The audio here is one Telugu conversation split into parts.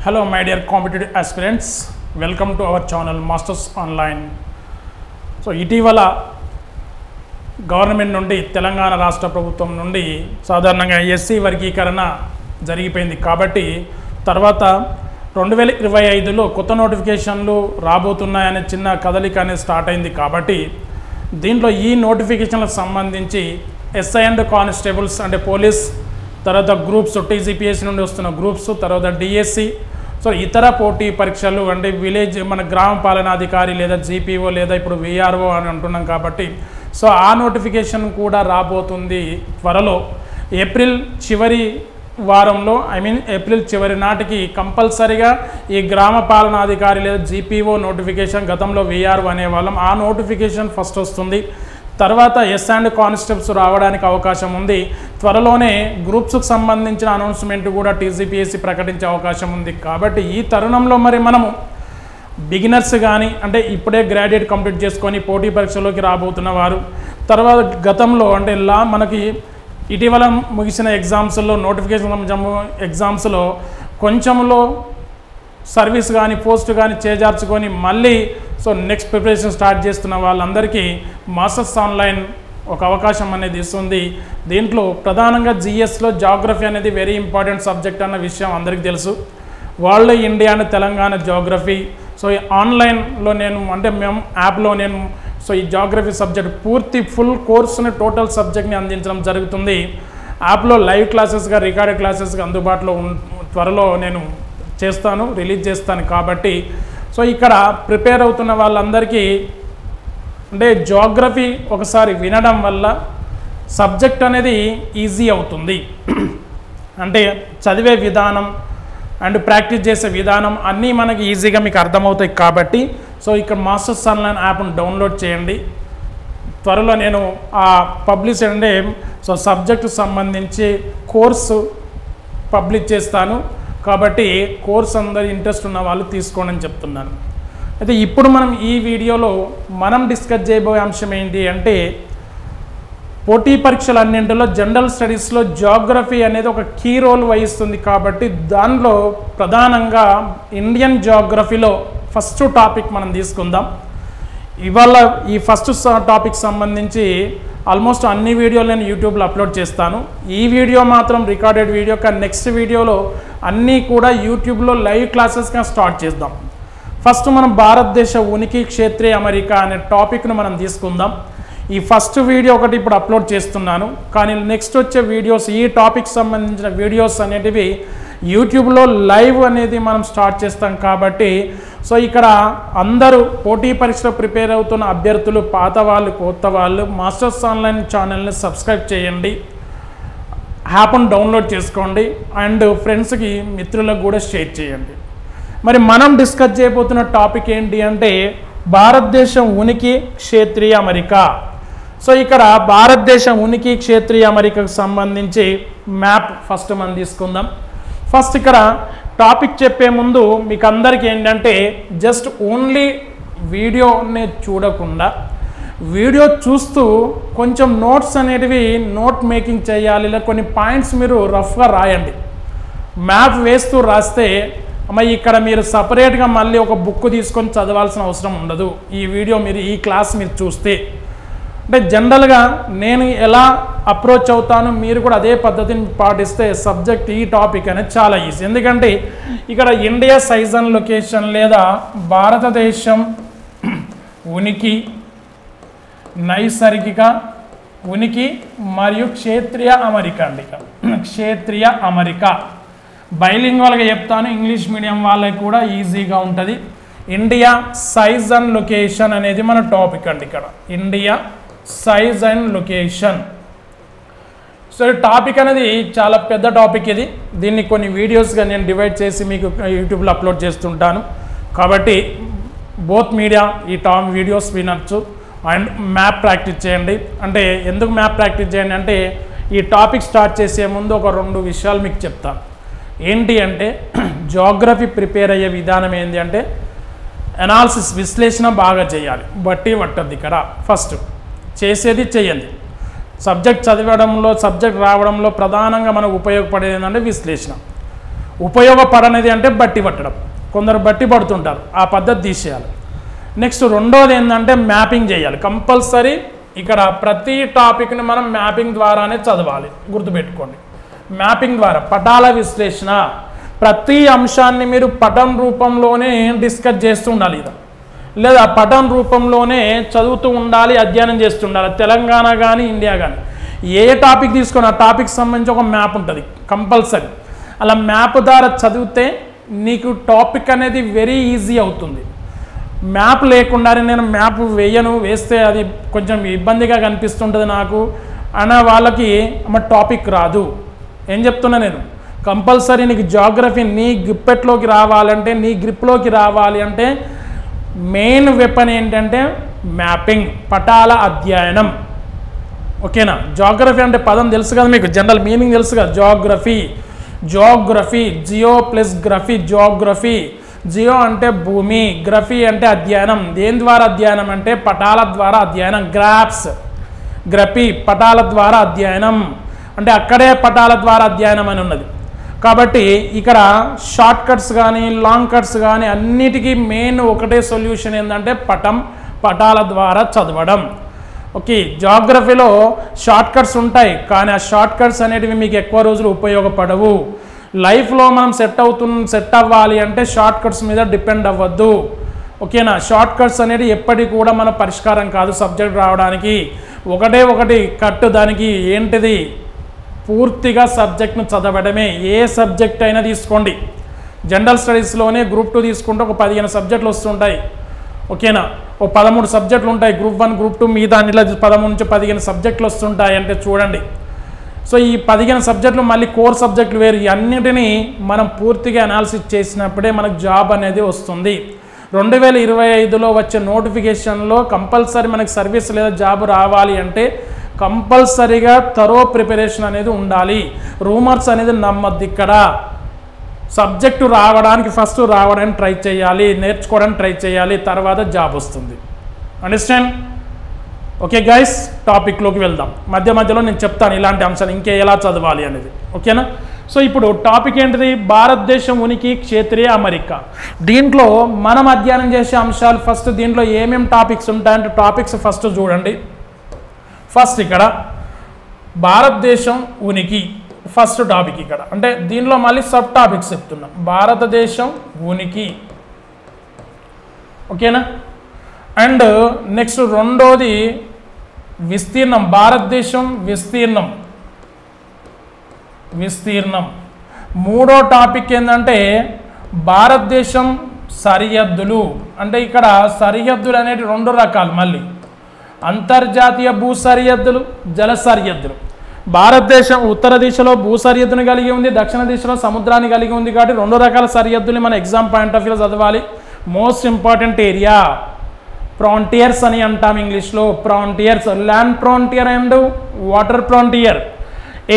Hello my dear competitive aspirants, welcome to our channel Masters Online. So ఇటీవల గవర్నమెంట్ నుండి తెలంగాణ రాష్ట్ర ప్రభుత్వం నుండి సాధారణంగా ఎస్సీ వర్గీకరణ జరిగిపోయింది కాబట్టి తర్వాత 2025లో కొత్త నోటిఫికేషన్లు రాబోతున్నాయనే చిన్న కదలిక అనేది స్టార్ట్ అయింది కాబట్టి దీంట్లో ఈ నోటిఫికేషన్లకు సంబంధించి ఎస్ఐ అండ్ కానిస్టేబుల్స్ అంటే పోలీస్ తర్వాత గ్రూప్స్ టీజీపీఎస్సీ నుండి వస్తున్న గ్రూప్స్ తర్వాత డిఎస్సి సో ఇతర పోటీ పరీక్షలు అంటే విలేజ్ మన గ్రామ పాలనాధికారి లేదా జీపీఓ లేదా ఇప్పుడు విఆర్ఓ అని అంటున్నాం కాబట్టి సో ఆ నోటిఫికేషన్ కూడా రాబోతుంది త్వరలో ఏప్రిల్ చివరి వారంలో ఏప్రిల్ చివరి నాటికి కంపల్సరీగా ఈ గ్రామ పాలనాధికారి లేదా జీపీఓ నోటిఫికేషన్ గతంలో విఆర్ఓ అనేవాళ్ళం ఆ నోటిఫికేషన్ ఫస్ట్ వస్తుంది తర్వాత ఎస్ అండ్ కానిస్టేబుల్స్ రావడానికి అవకాశం ఉంది త్వరలోనే గ్రూప్స్కి సంబంధించిన అనౌన్స్మెంట్ కూడా టీజీపీఎస్సీ ప్రకటించే అవకాశం ఉంది కాబట్టి ఈ తరుణంలో మరి మనము బిగినర్స్ కానీ అంటే ఇప్పుడే గ్రాడ్యుయేట్ కంప్లీట్ చేసుకొని పోటీ పరీక్షలోకి రాబోతున్న వారు తర్వాత గతంలో అంటే మనకి ఇటీవల ముగిసిన ఎగ్జామ్స్లో నోటిఫికేషన్ ఎగ్జామ్స్లో కొంచెంలో సర్వీస్ కానీ పోస్ట్ కానీ చేజార్చుకొని మళ్ళీ సో నెక్స్ట్ ప్రిపరేషన్ స్టార్ట్ చేస్తున్న వాళ్ళందరికీ మాస్టర్స్ ఆన్లైన్ ఒక అవకాశం అనేది ఇస్తుంది దీంట్లో ప్రధానంగా జిఎస్లో జాగ్రఫీ అనేది వెరీ ఇంపార్టెంట్ సబ్జెక్ట్ అన్న విషయం అందరికీ తెలుసు world India and Telangana geography so ఈ ఆన్లైన్లో నేను అంటే మేము యాప్లో నేను సో ఈ జాగ్రఫీ సబ్జెక్ట్ పూర్తి ఫుల్ కోర్సుని టోటల్ సబ్జెక్ట్ని అందించడం జరుగుతుంది యాప్లో లైవ్ క్లాసెస్గా రికార్డెడ్ క్లాసెస్గా అందుబాటులో త్వరలో నేను చేస్తాను రిలీజ్ చేస్తాను కాబట్టి సో ఇక్కడ ప్రిపేర్ అవుతున్న వాళ్ళందరికీ అంటే జాగ్రఫీ ఒకసారి వినడం వల్ల సబ్జెక్ట్ అనేది ఈజీ అవుతుంది అంటే చదివే విధానం అండ్ ప్రాక్టీస్ చేసే విధానం అన్నీ మనకి ఈజీగా మీకు అర్థమవుతాయి కాబట్టి సో ఇక్కడ మాస్టర్స్ ఆన్లైన్ యాప్ను డౌన్లోడ్ చేయండి త్వరలో నేను ఆ పబ్లిష్ అంటే సో సబ్జెక్టు సంబంధించి కోర్సు పబ్లిష్ చేస్తాను కాబట్టి కోర్స్ అందరు ఇంట్రెస్ట్ ఉన్న వాళ్ళు తీసుకోండి అని చెప్తున్నాను అయితే ఇప్పుడు మనం ఈ వీడియోలో మనం డిస్కస్ చేయబోయే అంశం ఏంటి అంటే పోటీ పరీక్షలన్నింటిలో జనరల్ స్టడీస్లో జాగ్రఫీ అనేది ఒక కీ రోల్ వహిస్తుంది కాబట్టి దానిలో ప్రధానంగా ఇండియన్ జాగ్రఫీలో ఫస్ట్ టాపిక్ మనం తీసుకుందాం ఇవాళ ఈ ఫస్ట్ టాపిక్ సంబంధించి ఆల్మోస్ట్ అన్ని వీడియోలు నేను యూట్యూబ్లో అప్లోడ్ చేస్తాను ఈ వీడియో మాత్రం రికార్డెడ్ వీడియో కానీ నెక్స్ట్ వీడియోలో అన్నీ కూడా యూట్యూబ్లో లైవ్ క్లాసెస్గా స్టార్ట్ చేద్దాం ఫస్ట్ మనం భారతదేశ ఉనికి క్షేత్రీయ అమరిక అనే టాపిక్ను మనం తీసుకుందాం ఈ ఫస్ట్ వీడియో ఒకటి ఇప్పుడు అప్లోడ్ చేస్తున్నాను కానీ నెక్స్ట్ వచ్చే వీడియోస్ ఈ టాపిక్ సంబంధించిన వీడియోస్ అనేటివి యూట్యూబ్లో లైవ్ అనేది మనం స్టార్ట్ చేస్తాం కాబట్టి సో ఇక్కడ అందరూ పోటీ పరీక్షలో ప్రిపేర్ అవుతున్న అభ్యర్థులు పాత వాళ్ళు కొత్త వాళ్ళు మాస్టర్స్ ఆన్లైన్ ఛానల్ని సబ్స్క్రైబ్ చేయండి యాప్ను డౌన్లోడ్ చేసుకోండి అండ్ ఫ్రెండ్స్కి మిత్రులకు కూడా షేర్ చేయండి మరి మనం డిస్కస్ చేయబోతున్న టాపిక్ ఏంటి అంటే భారతదేశం ఉనికి క్షేత్రీయ అమరిక సో ఇక్కడ భారతదేశం ఉనికి క్షేత్రీయ అమరికకు సంబంధించి మ్యాప్ ఫస్ట్ మనం తీసుకుందాం ఫస్ట్ ఇక్కడ టాపిక్ చెప్పే ముందు మీకు అందరికీ ఏంటంటే జస్ట్ ఓన్లీ వీడియోని చూడకుండా వీడియో చూస్తూ కొంచెం నోట్స్ అనేటివి నోట్ మేకింగ్ చేయాలి ఇలా కొన్ని పాయింట్స్ మీరు రఫ్గా రాయండి మ్యాప్ వేస్తూ రాస్తే అమ్మ ఇక్కడ మీరు సపరేట్గా మళ్ళీ ఒక బుక్ తీసుకొని చదవాల్సిన అవసరం ఉండదు ఈ వీడియో మీరు ఈ క్లాస్ మీరు చూస్తే అంటే జనరల్గా నేను ఎలా అప్రోచ్ అవుతాను మీరు కూడా అదే పద్ధతిని పాటిస్తే సబ్జెక్ట్ ఈ టాపిక్ అనేది చాలా ఈజీ ఎందుకంటే ఇక్కడ ఇండియా సైజ్ అండ్ లొకేషన్ లేదా భారతదేశం ఉనికి నైసర్గిక ఉనికి మరియు క్షేత్రీయ అమరిక అండి క్షేత్రీయ అమరిక బైలింగ్వల్గా చెప్తాను ఇంగ్లీష్ మీడియం వాళ్ళకి కూడా ఈజీగా ఉంటుంది ఇండియా సైజ్ అండ్ లొకేషన్ అనేది మన టాపిక్ అండి ఇక్కడ India size and location so topic అనేది చాలా పెద్ద టాపిక్ ఇది దీన్ని కొన్ని వీడియోస్గా నేను డివైడ్ చేసి మీకు యూట్యూబ్లో అప్లోడ్ చేస్తుంటాను కాబట్టి బోత్ మీడియా ఈ వీడియోస్ వినొచ్చు అండ్ మ్యాప్ ప్రాక్టీస్ చేయండి అంటే ఎందుకు మ్యాప్ ప్రాక్టీస్ చేయండి అంటే ఈ టాపిక్ స్టార్ట్ చేసే ముందు ఒక 2 విషయాలు మీకు చెప్తాను ఏంటి అంటే జాగ్రఫీ ప్రిపేర్ అయ్యే విధానం ఏంటి అంటే అనాలిసిస్ విశ్లేషణ బాగా చేయాలి బట్టి పట్టద్ది ఇక్కడ ఫస్ట్ చేసేది చేయండి సబ్జెక్ట్ చదవడంలో సబ్జెక్ట్ రావడంలో ప్రధానంగా మనకు ఉపయోగపడేది ఏంటంటే విశ్లేషణ ఉపయోగపడనిది అంటే బట్టి పట్టడం, కొందరు బట్టి పడుతుంటారు, ఆ పద్ధతి తీసేయాలి. నెక్స్ట్ రెండోది ఏంటంటే మ్యాపింగ్ చేయాలి కంపల్సరీ. ఇక్కడ ప్రతి టాపిక్ని మనం మ్యాపింగ్ ద్వారానే చదవాలి, గుర్తుపెట్టుకోండి. మ్యాపింగ్ ద్వారా పటాల విశ్లేషణ, ప్రతి అంశాన్ని మీరు పటం రూపంలోనే డిస్కస్ చేస్తూ ఉండాలి, లేదా పటం రూపంలోనే చదువుతూ ఉండాలి, అధ్యయనం చేస్తుండాలి. తెలంగాణ కానీ ఇండియా కానీ ఏ టాపిక్ తీసుకొని ఆ టాపిక్ సంబంధించి ఒక మ్యాప్ ఉంటుంది కంపల్సరీ. అలా మ్యాప్ ద్వారా చదివితే నీకు టాపిక్ అనేది వెరీ ఈజీ అవుతుంది. మ్యాప్ లేకుండానే నేను మ్యాప్ వేస్తే అది కొంచెం ఇబ్బందిగా కనిపిస్తుంటుంది నాకు అన్న వాళ్ళకి టాపిక్ రాదు. ఏం చెప్తున్నా నేను, కంపల్సరీ నీకు జాగ్రఫీ నీ గ్రిప్లోకి రావాలంటే, నీ గ్రిప్లోకి రావాలి అంటే మెయిన్ వెపన్ ఏంటంటే మ్యాపింగ్, పటాల అధ్యయనం. ఓకేనా? జాగ్రఫీ అంటే పదం తెలుసు కదా మీకు, జనరల్ మీనింగ్ తెలుసు కదా, geography, geo plus graphy, geography. Geo అంటే భూమి, గ్రఫీ అంటే అధ్యయనం. దేని ద్వారా అధ్యయనం అంటే పటాల ద్వారా అధ్యయనం. గ్రఫీ పటాల ద్వారా అధ్యయనం అంటే అక్కడే పటాల ద్వారా అధ్యయనం అని ఉన్నది. కాబట్టి ఇక్కడ షార్ట్ కట్స్ కానీ లాంగ్ కట్స్ కానీ అన్నిటికీ మెయిన్ ఒకటే సొల్యూషన్ ఏంటంటే పటాల ద్వారా చదవడం. ఓకే, జాగ్రఫీలో షార్ట్ కట్స్ ఉంటాయి కానీ ఆ షార్ట్ కట్స్ అనేటివి మీకు ఎక్కువ రోజులు ఉపయోగపడవు. లైఫ్లో మనం సెట్ అవ్వాలి అంటే షార్ట్ కట్స్ మీద డిపెండ్ అవ్వద్దు. ఓకేనా? షార్ట్ కట్స్ అనేది ఎప్పటికీ కూడా మన పరిష్కారం కాదు సబ్జెక్ట్ రావడానికి. ఒకటి కట్, దానికి ఏంటిది పూర్తిగా సబ్జెక్ట్ను చదవడమే. ఏ సబ్జెక్ట్ అయినా తీసుకోండి, జనరల్ స్టడీస్లోనే గ్రూప్ 2 తీసుకుంటే ఒక 15 సబ్జెక్టులు వస్తుంటాయి. ఓకేనా? ఓ 13 సబ్జెక్టులు ఉంటాయి గ్రూప్ 1 గ్రూప్ 2, మీ దాంట్లో 13 నుంచి 15 సబ్జెక్టులు వస్తుంటాయి అంటే చూడండి. సో ఈ 15 సబ్జెక్టులు మళ్ళీ కోర్ సబ్జెక్టులు వేరు. అన్నిటినీ మనం పూర్తిగా అనాలిసిస్ చేసినప్పుడే మనకు జాబ్ అనేది వస్తుంది. 2025లో వచ్చే నోటిఫికేషన్లో కంపల్సరీ మనకి సర్వీస్ లేదా జాబ్ రావాలి అంటే కంపల్సరీగా థరో ప్రిపరేషన్ అనేది ఉండాలి. రూమర్స్ అనేది నమ్మద్దు. ఇక్కడ సబ్జెక్టు రావడానికి ఫస్ట్ రావడానికి ట్రై చేయాలి, నేర్చుకోవడానికి ట్రై చేయాలి, తర్వాత జాబ్ వస్తుంది. అండర్స్టాండ్? ఓకే గైస్, టాపిక్లోకి వెళ్దాం. మధ్యలో నేను చెప్తాను ఇలాంటి అంశాలు ఇంకే ఎలా చదవాలి అనేది. ఓకేనా? సో ఇప్పుడు టాపిక్ ఏంటిది? భారతదేశం ఉనికి, క్షేత్రీయ అమరిక. దీంట్లో మనం అధ్యయనం చేసే అంశాలు ఫస్ట్ దీంట్లో ఏమేమి టాపిక్స్ ఉంటాయంటే టాపిక్స్ ఫస్ట్ చూడండి. ఫస్ట్ ఇక్కడ భారతదేశం ఉనికి ఫస్ట్ టాపిక్ ఇక్కడ. అంటే దీనిలో మళ్ళీ సబ్ టాపిక్స్ చెప్తున్నాం. భారతదేశం ఉనికి, ఓకేనా? అండ్ నెక్స్ట్ రెండోది విస్తీర్ణం, భారతదేశం విస్తీర్ణం. మూడో టాపిక్ ఏంటంటే భారతదేశం సరిహద్దులు. అంటే ఇక్కడ సరిహద్దులు అనేవి 2 రకాలు, మళ్ళీ అంతర్జాతీయ భూ సరిహద్దులు, జల సరిహద్దులు. భారతదేశం ఉత్తర దిశలో భూ సరిహద్దును కలిగి ఉంది, దక్షిణ దిశలో సముద్రాన్ని కలిగి ఉంది. కాబట్టి 2 రకాల సరిహద్దులు మన ఎగ్జామ్ పాయింట్ ఆఫ్ వ్యూలో చదవాలి. మోస్ట్ ఇంపార్టెంట్ ఏరియా ఫ్రాంటియర్స్ అని అంటాం ఇంగ్లీష్లో. Frontiers, land frontier and water frontier,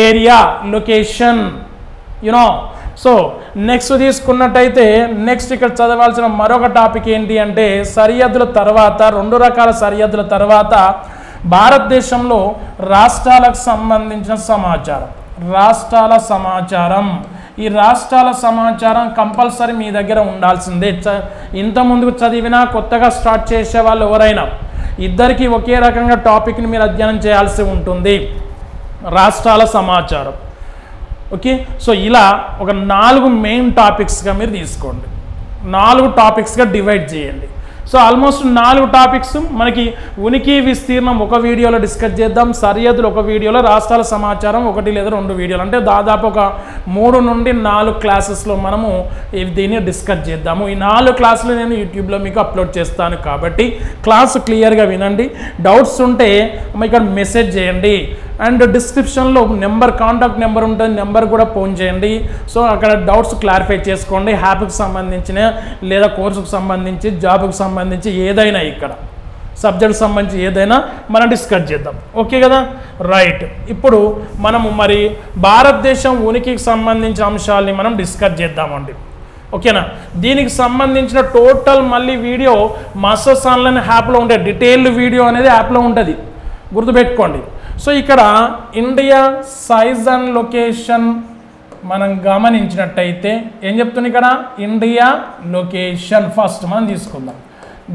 area, location, you know. So next తీసుకున్నట్టయితే నెక్స్ట్ ఇక్కడ చదవాల్సిన మరొక టాపిక్ ఏంటి అంటే సరిహద్దుల తర్వాత 2 రకాల సరిహద్దుల తర్వాత భారతదేశంలో రాష్ట్రాలకు సంబంధించిన సమాచారం. ఈ రాష్ట్రాల సమాచారం కంపల్సరీ మీ దగ్గర ఉండాల్సిందే. ఇంత ముందుకు చదివినా కొత్తగా స్టార్ట్ చేసే వాళ్ళు ఎవరైనా ఇద్దరికి ఒకే రకంగా టాపిక్ని మీరు అధ్యయనం చేయాల్సి ఉంటుంది. రాష్ట్రాల సమాచారం. ఓకే, సో ఇలా ఒక 4 మెయిన్ టాపిక్స్గా మీరు తీసుకోండి. 4 టాపిక్స్గా డివైడ్ చేయండి. సో ఆల్మోస్ట్ 4 టాపిక్స్ మనకి ఉనికి, విస్తీర్ణం ఒక వీడియోలో డిస్కస్ చేద్దాం, సరిహద్దులు ఒక వీడియోలో, రాష్ట్రాల సమాచారం 1 లేదా 2 వీడియోలు, అంటే దాదాపు ఒక 3 నుండి 4 క్లాసెస్లో మనము దీన్ని డిస్కస్ చేద్దాము. ఈ 4 క్లాసులు నేను యూట్యూబ్లో మీకు అప్లోడ్ చేస్తాను కాబట్టి క్లాసు క్లియర్గా వినండి. డౌట్స్ ఉంటే ఇక్కడ మెసేజ్ చేయండి. అండ్ డిస్క్రిప్షన్లో కాంటాక్ట్ నెంబర్ ఉంటుంది, నెంబర్ కూడా ఫోన్ చేయండి. సో అక్కడ డౌట్స్ క్లారిఫై చేసుకోండి. హ్యాప్కి సంబంధించిన లేదా కోర్సుకు సంబంధించి, జాబ్కి సంబంధించి ఏదైనా, ఇక్కడ సబ్జెక్ట్కి సంబంధించి ఏదైనా మనం డిస్కస్ చేద్దాం. ఓకే కదా? రైట్. ఇప్పుడు మనము మరి భారతదేశం ఉనికికి సంబంధించిన అంశాలని మనం డిస్కస్ చేద్దామండి. ఓకేనా? దీనికి సంబంధించిన టోటల్ మళ్ళీ వీడియో మాస్టర్స్ ఆన్లైన్ యాప్లో ఉంటే డీటెయిల్డ్ వీడియో అనేది యాప్లో ఉంటుంది, గుర్తుపెట్టుకోండి. సో ఇక్కడ ఇండియా సైజ్ అండ్ లొకేషన్ మనం గమనించినట్టయితే ఏం చెప్తుంది ఇక్కడ ఇండియా లొకేషన్ ఫస్ట్ మనం తీసుకుందాం.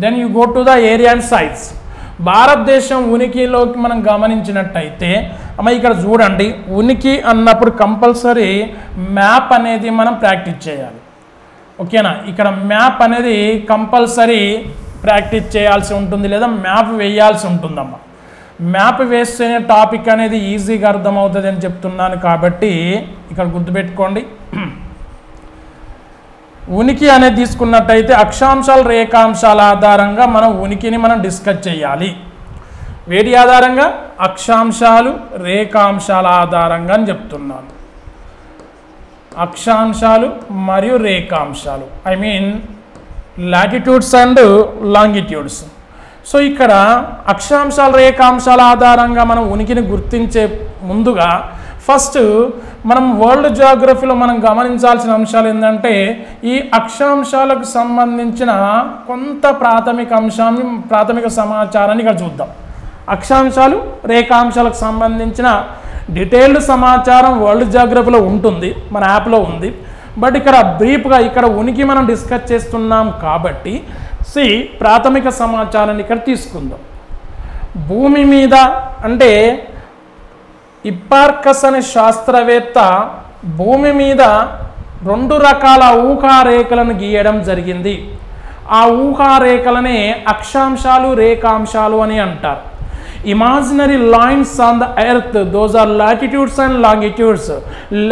Then you go to the area and size. Bharatadesam ఉనికిలోకి మనం గమనించినట్టయితే అమ్మ ఇక్కడ చూడండి, ఉనికి అన్నప్పుడు కంపల్సరీ మ్యాప్ అనేది మనం ప్రాక్టీస్ చేయాలి. ఓకేనా, ఇక్కడ మ్యాప్ అనేది కంపల్సరీ ప్రాక్టీస్ చేయాల్సి ఉంటుంది లేదా మ్యాప్ వేయాల్సి ఉంటుందమ్మ. మ్యాప్ వేస్తేనే టాపిక్ అనేది ఈజీగా అర్థమవుతుంది అని చెప్తున్నాను కాబట్టి ఇక్కడ గుర్తుపెట్టుకోండి. ఉనికి అనేది తీసుకున్నట్టయితే అక్షాంశాలు రేఖాంశాల ఆధారంగా మనం ఉనికిని మనం డిస్కస్ చేయాలి. వేటి ఆధారంగా? అక్షాంశాలు రేఖాంశాల ఆధారంగా అని చెప్తున్నాను. అక్షాంశాలు మరియు రేఖాంశాలు, I mean latitudes and longitudes. So ఇక్కడ అక్షాంశాల రేఖాంశాల ఆధారంగా మనం ఉనికిని గుర్తించే ముందుగా ఫస్ట్ మనం వరల్డ్ జియోగ్రఫీలో మనం గమనించాల్సిన అంశాలు ఏంటంటే ఈ అక్షాంశాలకు సంబంధించిన కొంత ప్రాథమిక సమాచారాన్ని ఇక్కడ చూద్దాం. అక్షాంశాలు రేఖాంశాలకు సంబంధించిన డీటెయిల్డ్ సమాచారం వరల్డ్ జియోగ్రఫీలో ఉంటుంది, మన యాప్లో ఉంది. బట్ ఇక్కడ బ్రీఫ్గా ఇక్కడ ఉనికి మనం డిస్కస్ చేస్తున్నాం కాబట్టి ప్రాథమిక సమాచారాన్ని ఇక్కడ తీసుకుందాం. భూమి మీద అంటే హిప్పార్కస్ అనే శాస్త్రవేత్త భూమి మీద 2 రకాల ఊహారేఖలను గీయడం జరిగింది. ఆ ఊహారేఖలనే అక్షాంశాలు రేఖాంశాలు అని అంటారు. Imaginary lines on the earth, those are latitudes and longitudes.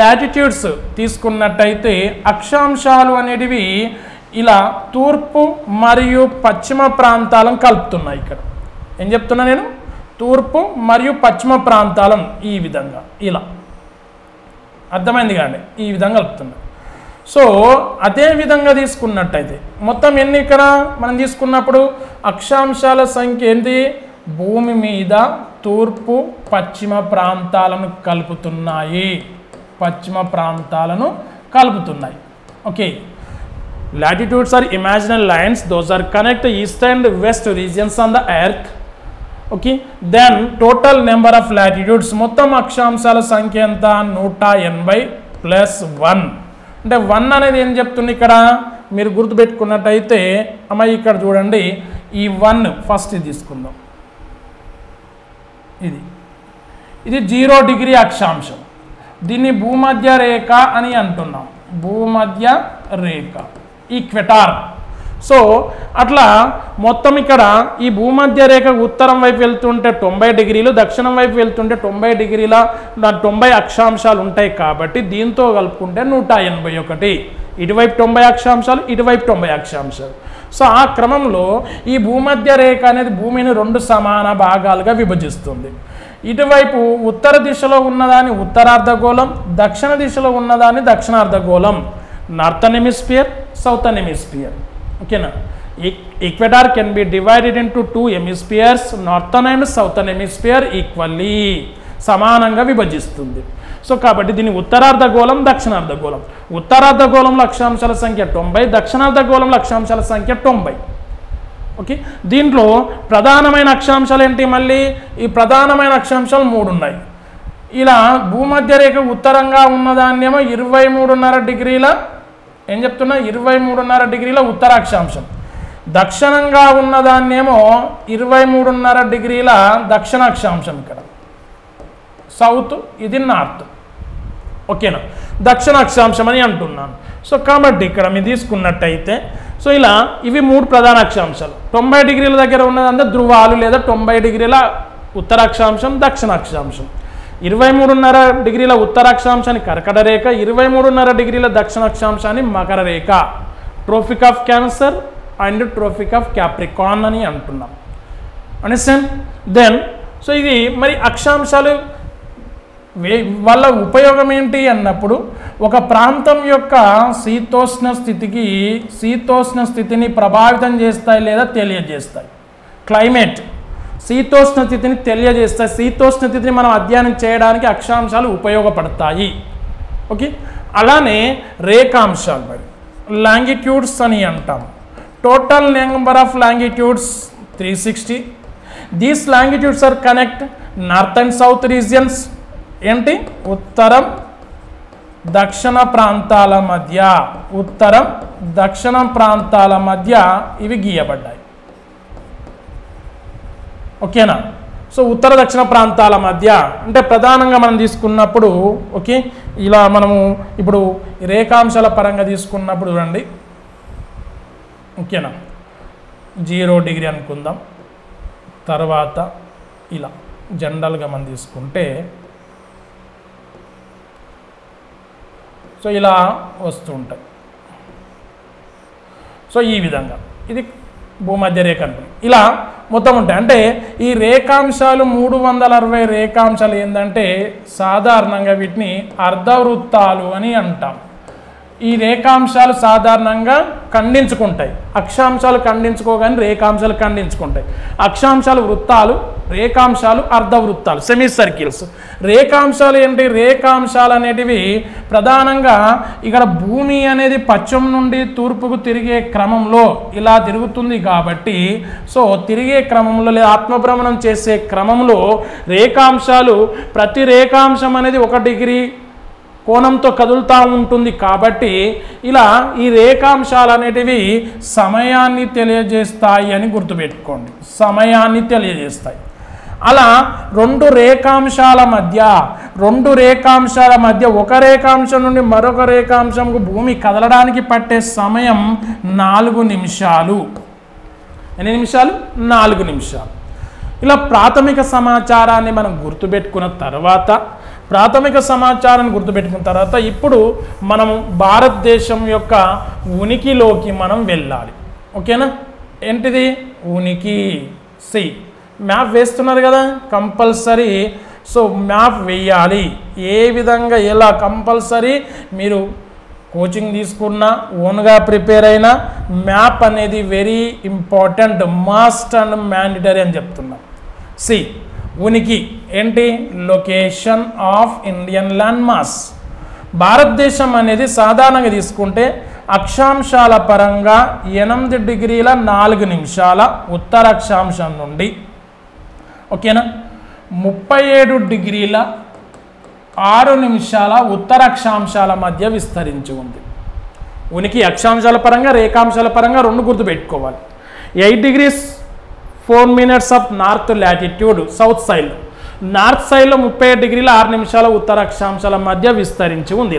Latitudes తీసుకున్నట్టయితే అక్షాంశాలు అనేటివి ఇలా తూర్పు మరియు పశ్చిమ ప్రాంతాలను కలుపుతున్నాయి. ఇక్కడ ఏం చెప్తున్నా నేను? తూర్పు మరియు పశ్చిమ ప్రాంతాలను ఈ విధంగా ఇలా అర్థమైంది కానీ ఈ విధంగా కలుపుతున్నాయి. సో అదే విధంగా తీసుకున్నట్టయితే మొత్తం ఎన్ని ఇక్కడ మనం తీసుకున్నప్పుడు అక్షాంశాల సంఖ్య ఏంటి? భూమి మీద తూర్పు పశ్చిమ ప్రాంతాలను కలుపుతున్నాయి. Okay, latitudes are imaginary lines, those are connect east and west regions on the earth. Okay, then total number of latitudes మొత్తం అక్షాంశాల సంఖ్య ఎంత? 180 + 1. అంటే 1 అనేది ఏం చెప్తుంది ఇక్కడ మీరు గుర్తుపెట్టుకున్నట్టయితే అమ్మ ఇక్కడ చూడండి, ఈ 1 ఫస్ట్ తీసుకుందాం. ఇది 0 డిగ్రీ అక్షాంశం. దీన్ని భూమధ్య రేఖ అని అంటున్నాం. భూమధ్య రేఖ, ఈక్వెటార్. సో అట్లా మొత్తం ఇక్కడ ఈ భూమధ్య రేఖ ఉత్తరం వైపు వెళ్తుంటే 90 డిగ్రీలు, దక్షిణం వైపు వెళ్తుంటే 90 డిగ్రీల 90 అక్షాంశాలు ఉంటాయి. కాబట్టి దీంతో కలుపుకుంటే 181. ఇటువైపు 90 అక్షాంశాలు, ఇటువైపు 90 అక్షాంశాలు. సో ఆ క్రమంలో ఈ భూమధ్య రేఖ అనేది భూమిని 2 సమాన భాగాలుగా విభజిస్తుంది. ఇటువైపు ఉత్తర దిశలో ఉన్నదాన్ని ఉత్తరార్ధగోళం, దక్షిణ దిశలో ఉన్నదాన్ని దక్షిణార్ధగోళం. Northern hemisphere, southern hemisphere. ఓకేనా, equator can be divided into 2 hemispheres, northern and southern hemisphere equally సమానంగా విభజిస్తుంది. సో కాబట్టి దీన్ని ఉత్తరార్ధగోళం, దక్షిణార్ధగోళం. ఉత్తరార్ధగోళంలో అక్షాంశాల సంఖ్య 90, దక్షిణార్ధగోళంలో అక్షాంశాల సంఖ్య 90. ఓకే, దీంట్లో ప్రధానమైన అక్షాంశాలు ఏంటి? మళ్ళీ ఈ ప్రధానమైన అక్షాంశాలు 3 ఉన్నాయి. ఇలా భూమధ్య రేఖ ఉత్తరంగా ఉన్నదాన్నేమో 23.5 డిగ్రీల ఏం చెప్తున్నా 23.5 డిగ్రీల ఉత్తరాక్షాంశం. దక్షిణంగా ఉన్నదాన్నేమో 23.5 డిగ్రీల దక్షిణాక్షాంశం. ఇక్కడ సౌత్, ఇది నార్త్. ఓకేనా, దక్షిణ అక్షాంశం అని అంటున్నాను. సో కాబట్టి ఇక్కడ మీరు తీసుకున్నట్టయితే సో ఇలా ఇవి 3 ప్రధాన అక్షాంశాలు. 90 డిగ్రీల దగ్గర ఉన్నదంతా ధ్రువాలు లేదా 90 డిగ్రీల ఉత్తరాక్షాంశం, దక్షిణాక్షాంశం. 23.5 డిగ్రీల ఉత్తరాక్షాంశాన్ని కర్కట రేఖ, 23.5 డిగ్రీల దక్షిణాక్షాంశాన్ని మకర రేఖ. Tropic of cancer and tropic of capricorn అని అంటున్నాం. అండర్స్టాండ్? దెన్ సో ఇది మరి అక్షాంశాలు వాళ్ళ ఉపయోగం ఏంటి అన్నప్పుడు ఒక ప్రాంతం యొక్క శీతోష్ణ స్థితిని ప్రభావితం చేస్తాయి లేదా తెలియజేస్తాయి. క్లైమేట్ శీతోష్ణ స్థితిని తెలియజేస్తాయి. శీతోష్ణ స్థితిని మనం అధ్యయనం చేయడానికి అక్షాంశాలు ఉపయోగపడతాయి. ఓకే, అలానే రేఖాంశాలు మరి లాంగిట్యూడ్స్ అని అంటాం. Total number of longitudes 360. These longitudes are connect north and south regions. ఏంటి? ఉత్తరం దక్షిణ ప్రాంతాల మధ్య, ఉత్తరం దక్షిణ ప్రాంతాల మధ్య ఇవి గీయబడ్డాయి. ఓకేనా? సో ఉత్తర దక్షిణ ప్రాంతాల మధ్య అంటే ప్రధానంగా మనం తీసుకున్నప్పుడు ఓకే, ఇలా మనము ఇప్పుడు రేఖాంశాల పరంగా తీసుకున్నప్పుడు చూడండి. ఓకేనా? 0 డిగ్రీ అనుకుందాం. తర్వాత ఇలా జనరల్గా మనం తీసుకుంటే సో ఇలా వస్తుంటాయి. సో ఈ విధంగా ఇది భూమధ్య రేఖ అనుకుని ఇలా మొత్తం ఉంటాయి. అంటే ఈ రేఖాంశాలు 360 రేఖాంశాలు ఏంటంటే సాధారణంగా వీటిని అర్ధవృత్తాలు అని అంటాం. ఈ రేఖాంశాలు సాధారణంగా ఖండించుకుంటాయి. అక్షాంశాలు ఖండించుకోగానే రేఖాంశాలు ఖండించుకుంటాయి. అక్షాంశాలు వృత్తాలు, రేఖాంశాలు అర్ధవృత్తాలు, సెమీ సర్కిల్స్. రేఖాంశాలు ఏంటి? రేఖాంశాలు అనేటివి ప్రధానంగా ఇక్కడ భూమి అనేది పశ్చిమ నుండి తూర్పుకు తిరిగే క్రమంలో ఇలా తిరుగుతుంది కాబట్టి సో తిరిగే క్రమంలో లేదా ఆత్మభ్రమణం చేసే క్రమంలో రేఖాంశాలు ప్రతి రేఖాంశం అనేది 1 డిగ్రీ కోణంతో కదులుతూ ఉంటుంది కాబట్టి ఇలా ఈ రేఖాంశాలు అనేటివి సమయాన్ని తెలియజేస్తాయి అని గుర్తుపెట్టుకోండి. సమయాన్ని తెలియజేస్తాయి. అలా రెండు రేఖాంశాల మధ్య ఒక రేఖాంశం నుండి మరొక రేఖాంశంకు భూమి కదలడానికి పట్టే సమయం 4 నిమిషాలు. ఎన్ని నిమిషాలు? 4 నిమిషాలు. ఇలా ప్రాథమిక సమాచారాన్ని మనం గుర్తుపెట్టుకున్న తర్వాత ఇప్పుడు మనం భారతదేశం యొక్క ఉనికిలోకి మనం వెళ్ళాలి. ఓకేనా? ఏంటిది ఉనికి? సి మ్యాప్ వేస్తున్నారు కదా, కంపల్సరీ సో మ్యాప్ వేయాలి. ఏ విధంగా ఎలా కంపల్సరీ మీరు కోచింగ్ తీసుకున్నా ఓన్గా ప్రిపేర్ అయినా మ్యాప్ అనేది very important, must and mandatory అని చెప్తున్నా. సి ఉనికి ఏంటి? Location of Indian land mass. భారతదేశం అనేది సాధారణంగా తీసుకుంటే అక్షాంశాల పరంగా 8 డిగ్రీల 4 నిమిషాల ఉత్తర అక్షాంశం నుండి ఓకేనా 37 డిగ్రీల 6 నిమిషాల ఉత్తర అక్షాంశాల మధ్య విస్తరించి ఉంది. ఉనికి అక్షాంశాల పరంగా రేఖాంశాల పరంగా రెండు గుర్తుపెట్టుకోవాలి. 8 degrees 4 minutes of north latitude south side, north సైడ్లో 37 డిగ్రీల 6 నిమిషాల ఉత్తర అక్షాంశాల మధ్య విస్తరించి ఉంది.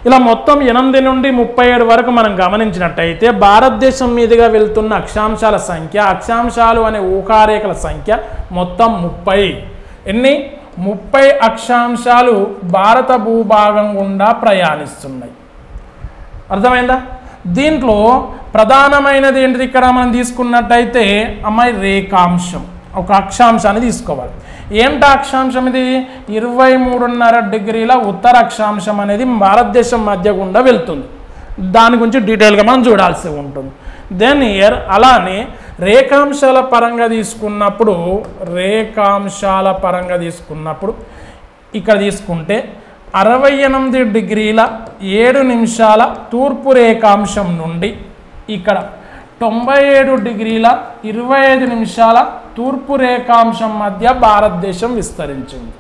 ఇలా మొత్తం 8 నుండి 37 వరకు మనం గమనించినట్టయితే భారతదేశం మీదుగా వెళ్తున్న అక్షాంశాల సంఖ్య, అక్షాంశాలు అనే ఊకారేఖల సంఖ్య మొత్తం 30. ఎన్ని? 30 అక్షాంశాలు భారత భూభాగం గుండా ప్రయాణిస్తున్నాయి. అర్థమైందా? దీంట్లో ప్రధానమైనది ఏంటిది? ఇక్కడ మనం తీసుకున్నట్టయితే అమ్మాయి రేఖాంశం, ఒక అక్షాంశాన్ని తీసుకోవాలి. ఏంటి అక్షాంశం? ఇది 23.5 డిగ్రీల ఉత్తర అక్షాంశం అనేది భారతదేశం మధ్య గుండా వెళ్తుంది. దాని గురించి డీటెయిల్గా మనం చూడాల్సి ఉంటుంది. దెన్ ఇయర్ అలానే రేఖాంశాల పరంగా తీసుకున్నప్పుడు ఇక్కడ తీసుకుంటే 68 డిగ్రీల 7 నిమిషాల తూర్పు రేఖాంశం నుండి ఇక్కడ 97 డిగ్రీల 25 నిమిషాల తూర్పు రేఖాంశం మధ్య భారతదేశం విస్తరించింది.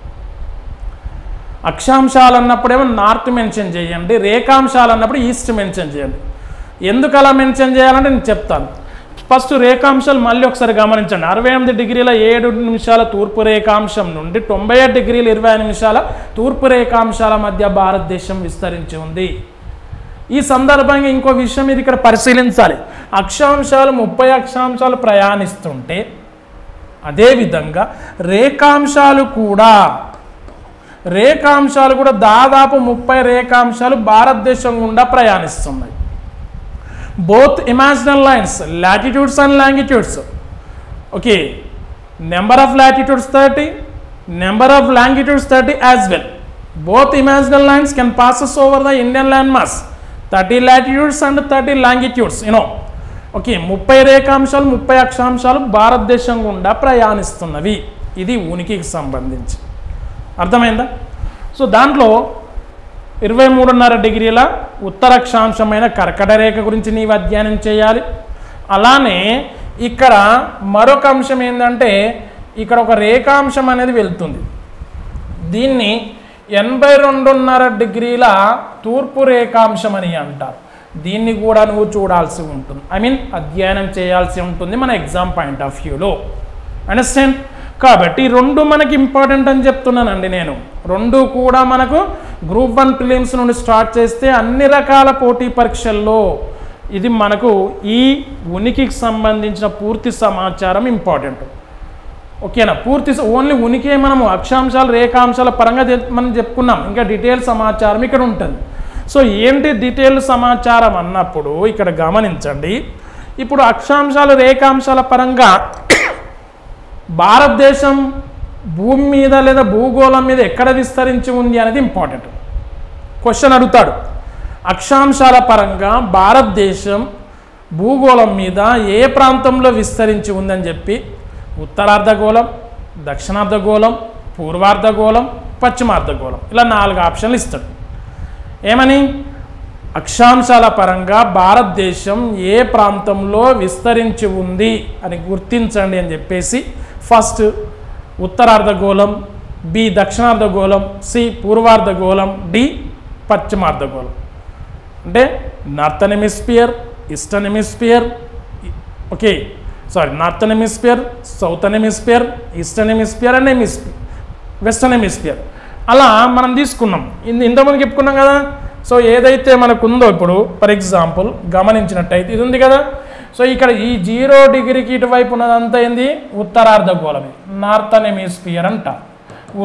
అక్షాంశాలు అన్నప్పుడేమో నార్త్ మెన్షన్ చేయండి, రేఖాంశాలు అన్నప్పుడు ఈస్ట్ మెన్షన్ చేయండి. ఎందుకు అలా మెన్షన్ చేయాలంటే నేను చెప్తాను. ఫస్ట్ రేఖాంశాలు మళ్ళీ ఒకసారి గమనించండి. 68 డిగ్రీల 7 నిమిషాల తూర్పు రేఖాంశం నుండి 97 డిగ్రీల 20 నిమిషాల తూర్పు రేఖాంశాల మధ్య భారతదేశం విస్తరించి ఉంది. ఈ సందర్భంగా ఇంకో విషయం ఇది ఇక్కడ పరిశీలించాలి. అక్షాంశాలు 30 అక్షాంశాలు ప్రయాణిస్తుంటే అదేవిధంగా రేఖాంశాలు కూడా దాదాపు 30 రేఖాంశాలు భారతదేశం గుండా ప్రయాణిస్తున్నాయి. Both imaginary lines, latitudes and longitudes. Okay, number of latitudes 30, number of longitudes 30 as well. Both imaginary lines can passes over the Indian land mass 30 latitudes and 30 longitudes. Okay, 30 రేఖాంశాలు 30 అక్షాంశాలు భారతదేశం గుండా ప్రయాణిస్తున్నవి. ఇది ఉనికికి సంబంధించి. అర్థమైందా? సో దాంట్లో 23.5 డిగ్రీల ఉత్తర అక్షాంశమైన కర్కట రేఖ గురించి నీవు అధ్యయనం చేయాలి. అలానే ఇక్కడ మరొక అంశం ఏంటంటే ఇక్కడ ఒక రేఖాంశం అనేది వెళ్తుంది. దీన్ని 82.5 డిగ్రీల తూర్పు రేఖాంశం అని అంటారు. దీన్ని కూడా నువ్వు చూడాల్సి ఉంటుంది, అధ్యయనం చేయాల్సి ఉంటుంది మన ఎగ్జామ్ పాయింట్ ఆఫ్ వ్యూలో. అండర్స్టాండ్? కాబట్టి రెండు మనకి ఇంపార్టెంట్ అని చెప్తున్నానండి నేను. రెండు కూడా మనకు గ్రూప్ 1 ప్రిలిమ్స్ నుండి స్టార్ట్ చేస్తే అన్ని రకాల పోటీ పరీక్షల్లో ఇది మనకు ఈ ఉనికికి సంబంధించిన పూర్తి సమాచారం ఇంపార్టెంట్. ఓకేనా? పూర్తి ఓన్లీ ఉనికి మనము అక్షాంశాలు రేఖాంశాల పరంగా మనం చెప్పుకున్నాం, ఇంకా డీటెయిల్ సమాచారం ఇక్కడ ఉంటుంది. సో ఏంటి డీటెయిల్ సమాచారం అన్నప్పుడు ఇక్కడ గమనించండి. ఇప్పుడు అక్షాంశాలు రేఖాంశాల పరంగా భారతదేశం భూమి మీద లేదా భూగోళం మీద ఎక్కడ విస్తరించి ఉంది అనేది ఇంపార్టెంట్. క్వశ్చన్ అడుగుతాడు, అక్షాంశాల పరంగా భారతదేశం భూగోళం మీద ఏ ప్రాంతంలో విస్తరించి ఉందని చెప్పి ఉత్తరార్ధగోళం, దక్షిణార్ధగోళం, పూర్వార్ధగోళం, పశ్చిమార్ధగోళం ఇలా 4 ఆప్షన్లు ఇస్తాడు. ఏమని? అక్షాంశాల పరంగా భారతదేశం ఏ ప్రాంతంలో విస్తరించి ఉంది అని గుర్తించండి అని చెప్పేసి ఫస్ట్ ఉత్తరార్ధగోళం, బి దక్షిణార్ధగోళం, సి పూర్వార్ధగోళం, డి పశ్చిమార్ధగోళం. అంటే northern hemisphere, eastern hemisphere, northern hemisphere, southern hemisphere, eastern hemisphere and western hemisphere అలా మనం తీసుకున్నాం. ఇంతకుముందు చెప్పుకున్నాం కదా. సో ఏదైతే మనకు ఉందో ఇప్పుడు ఫర్ ఎగ్జాంపుల్ గమనించినట్టయితే ఇది ఉంది కదా. సో ఇక్కడ ఈ 0 డిగ్రీకి ఇటువైపు ఉన్నదంతా ఏంది? ఉత్తరార్ధగోళం, నార్థన్ హెమిస్ఫియర్ అంట,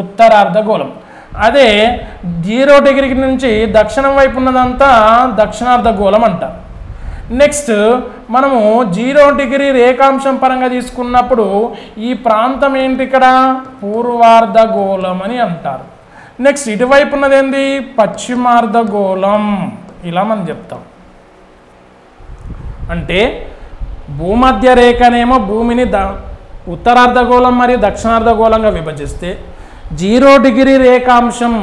ఉత్తరార్ధగోళం. అదే 0 డిగ్రీకి నుంచి దక్షిణం వైపు ఉన్నదంతా దక్షిణార్ధగోళం అంట. నెక్స్ట్ మనము 0 డిగ్రీ రేఖాంశం పరంగా తీసుకున్నప్పుడు ఈ ప్రాంతం ఏంటి? ఇక్కడ పూర్వార్ధగోళం అని అంటారు. నెక్స్ట్ ఇటువైపు ఉన్నది ఏంది? పశ్చిమార్ధగోళం ఇలా మనం చెప్తాం. అంటే భూమధ్య రేఖనేమో భూమిని ఉత్తరార్ధగోళం మరియు దక్షిణార్ధగోళంగా విభజిస్తే 0 డిగ్రీ రేఖాంశం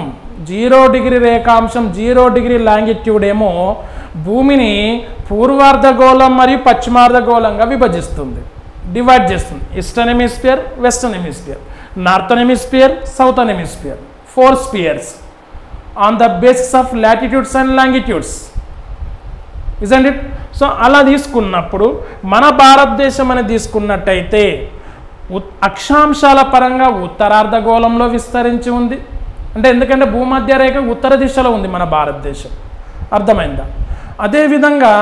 0 డిగ్రీ లాంగిట్యూడ్ ఏమో భూమిని పూర్వార్ధగోళం మరియు పశ్చిమార్ధగోళంగా విభజిస్తుంది, డివైడ్ చేస్తుంది. Eastern hemisphere, western hemisphere, northern hemisphere, southern hemisphere, 4 spheres on the basis of latitudes and longitudes, isn't it? So అలా తీసుకున్నప్పుడు మన భారతదేశం అని తీసుకున్నట్టయితే అక్షాంశాల పరంగా ఉత్తరార్ధగోళంలో విస్తరించి ఉంది. అంటే ఎందుకంటే భూమధ్య రేఖ ఉత్తర దిశలో ఉంది మన భారతదేశం. అర్థమైందా? అదేవిధంగా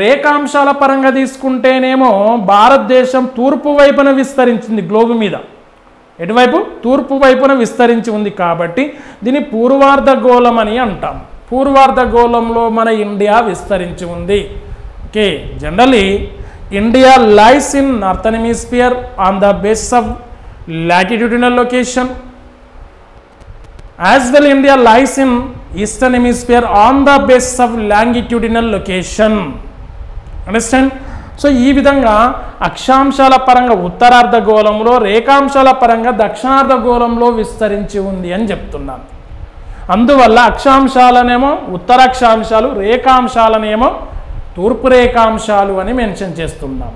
రేఖాంశాల పరంగా తీసుకుంటేనేమో భారతదేశం తూర్పు వైపున విస్తరించింది గ్లోబ్ మీద. ఎటువైపు? తూర్పు వైపున విస్తరించి ఉంది కాబట్టి దీన్ని పూర్వార్ధగోళం అని అంటాం. పూర్వార్ధగోళంలో మన ఇండియా విస్తరించి ఉంది. Okay, generally India lies in northern hemisphere on the basis of latitudinal location, as well India lies in eastern hemisphere on the basis of longitudinal location. Understand? So ఈ విధంగా అక్షాంశాల పరంగా ఉత్తరార్ధగోళంలో, రేఖాంశాల పరంగా దక్షిణార్ధగోళంలో విస్తరించి ఉంది అని చెప్తున్నాను. అందువల్ల అక్షాంశాలనేమో ఉత్తరాక్షాంశాలు, రేఖాంశాలనేమో తూర్పు రేఖాంశాలు అని మెన్షన్ చేస్తున్నాం.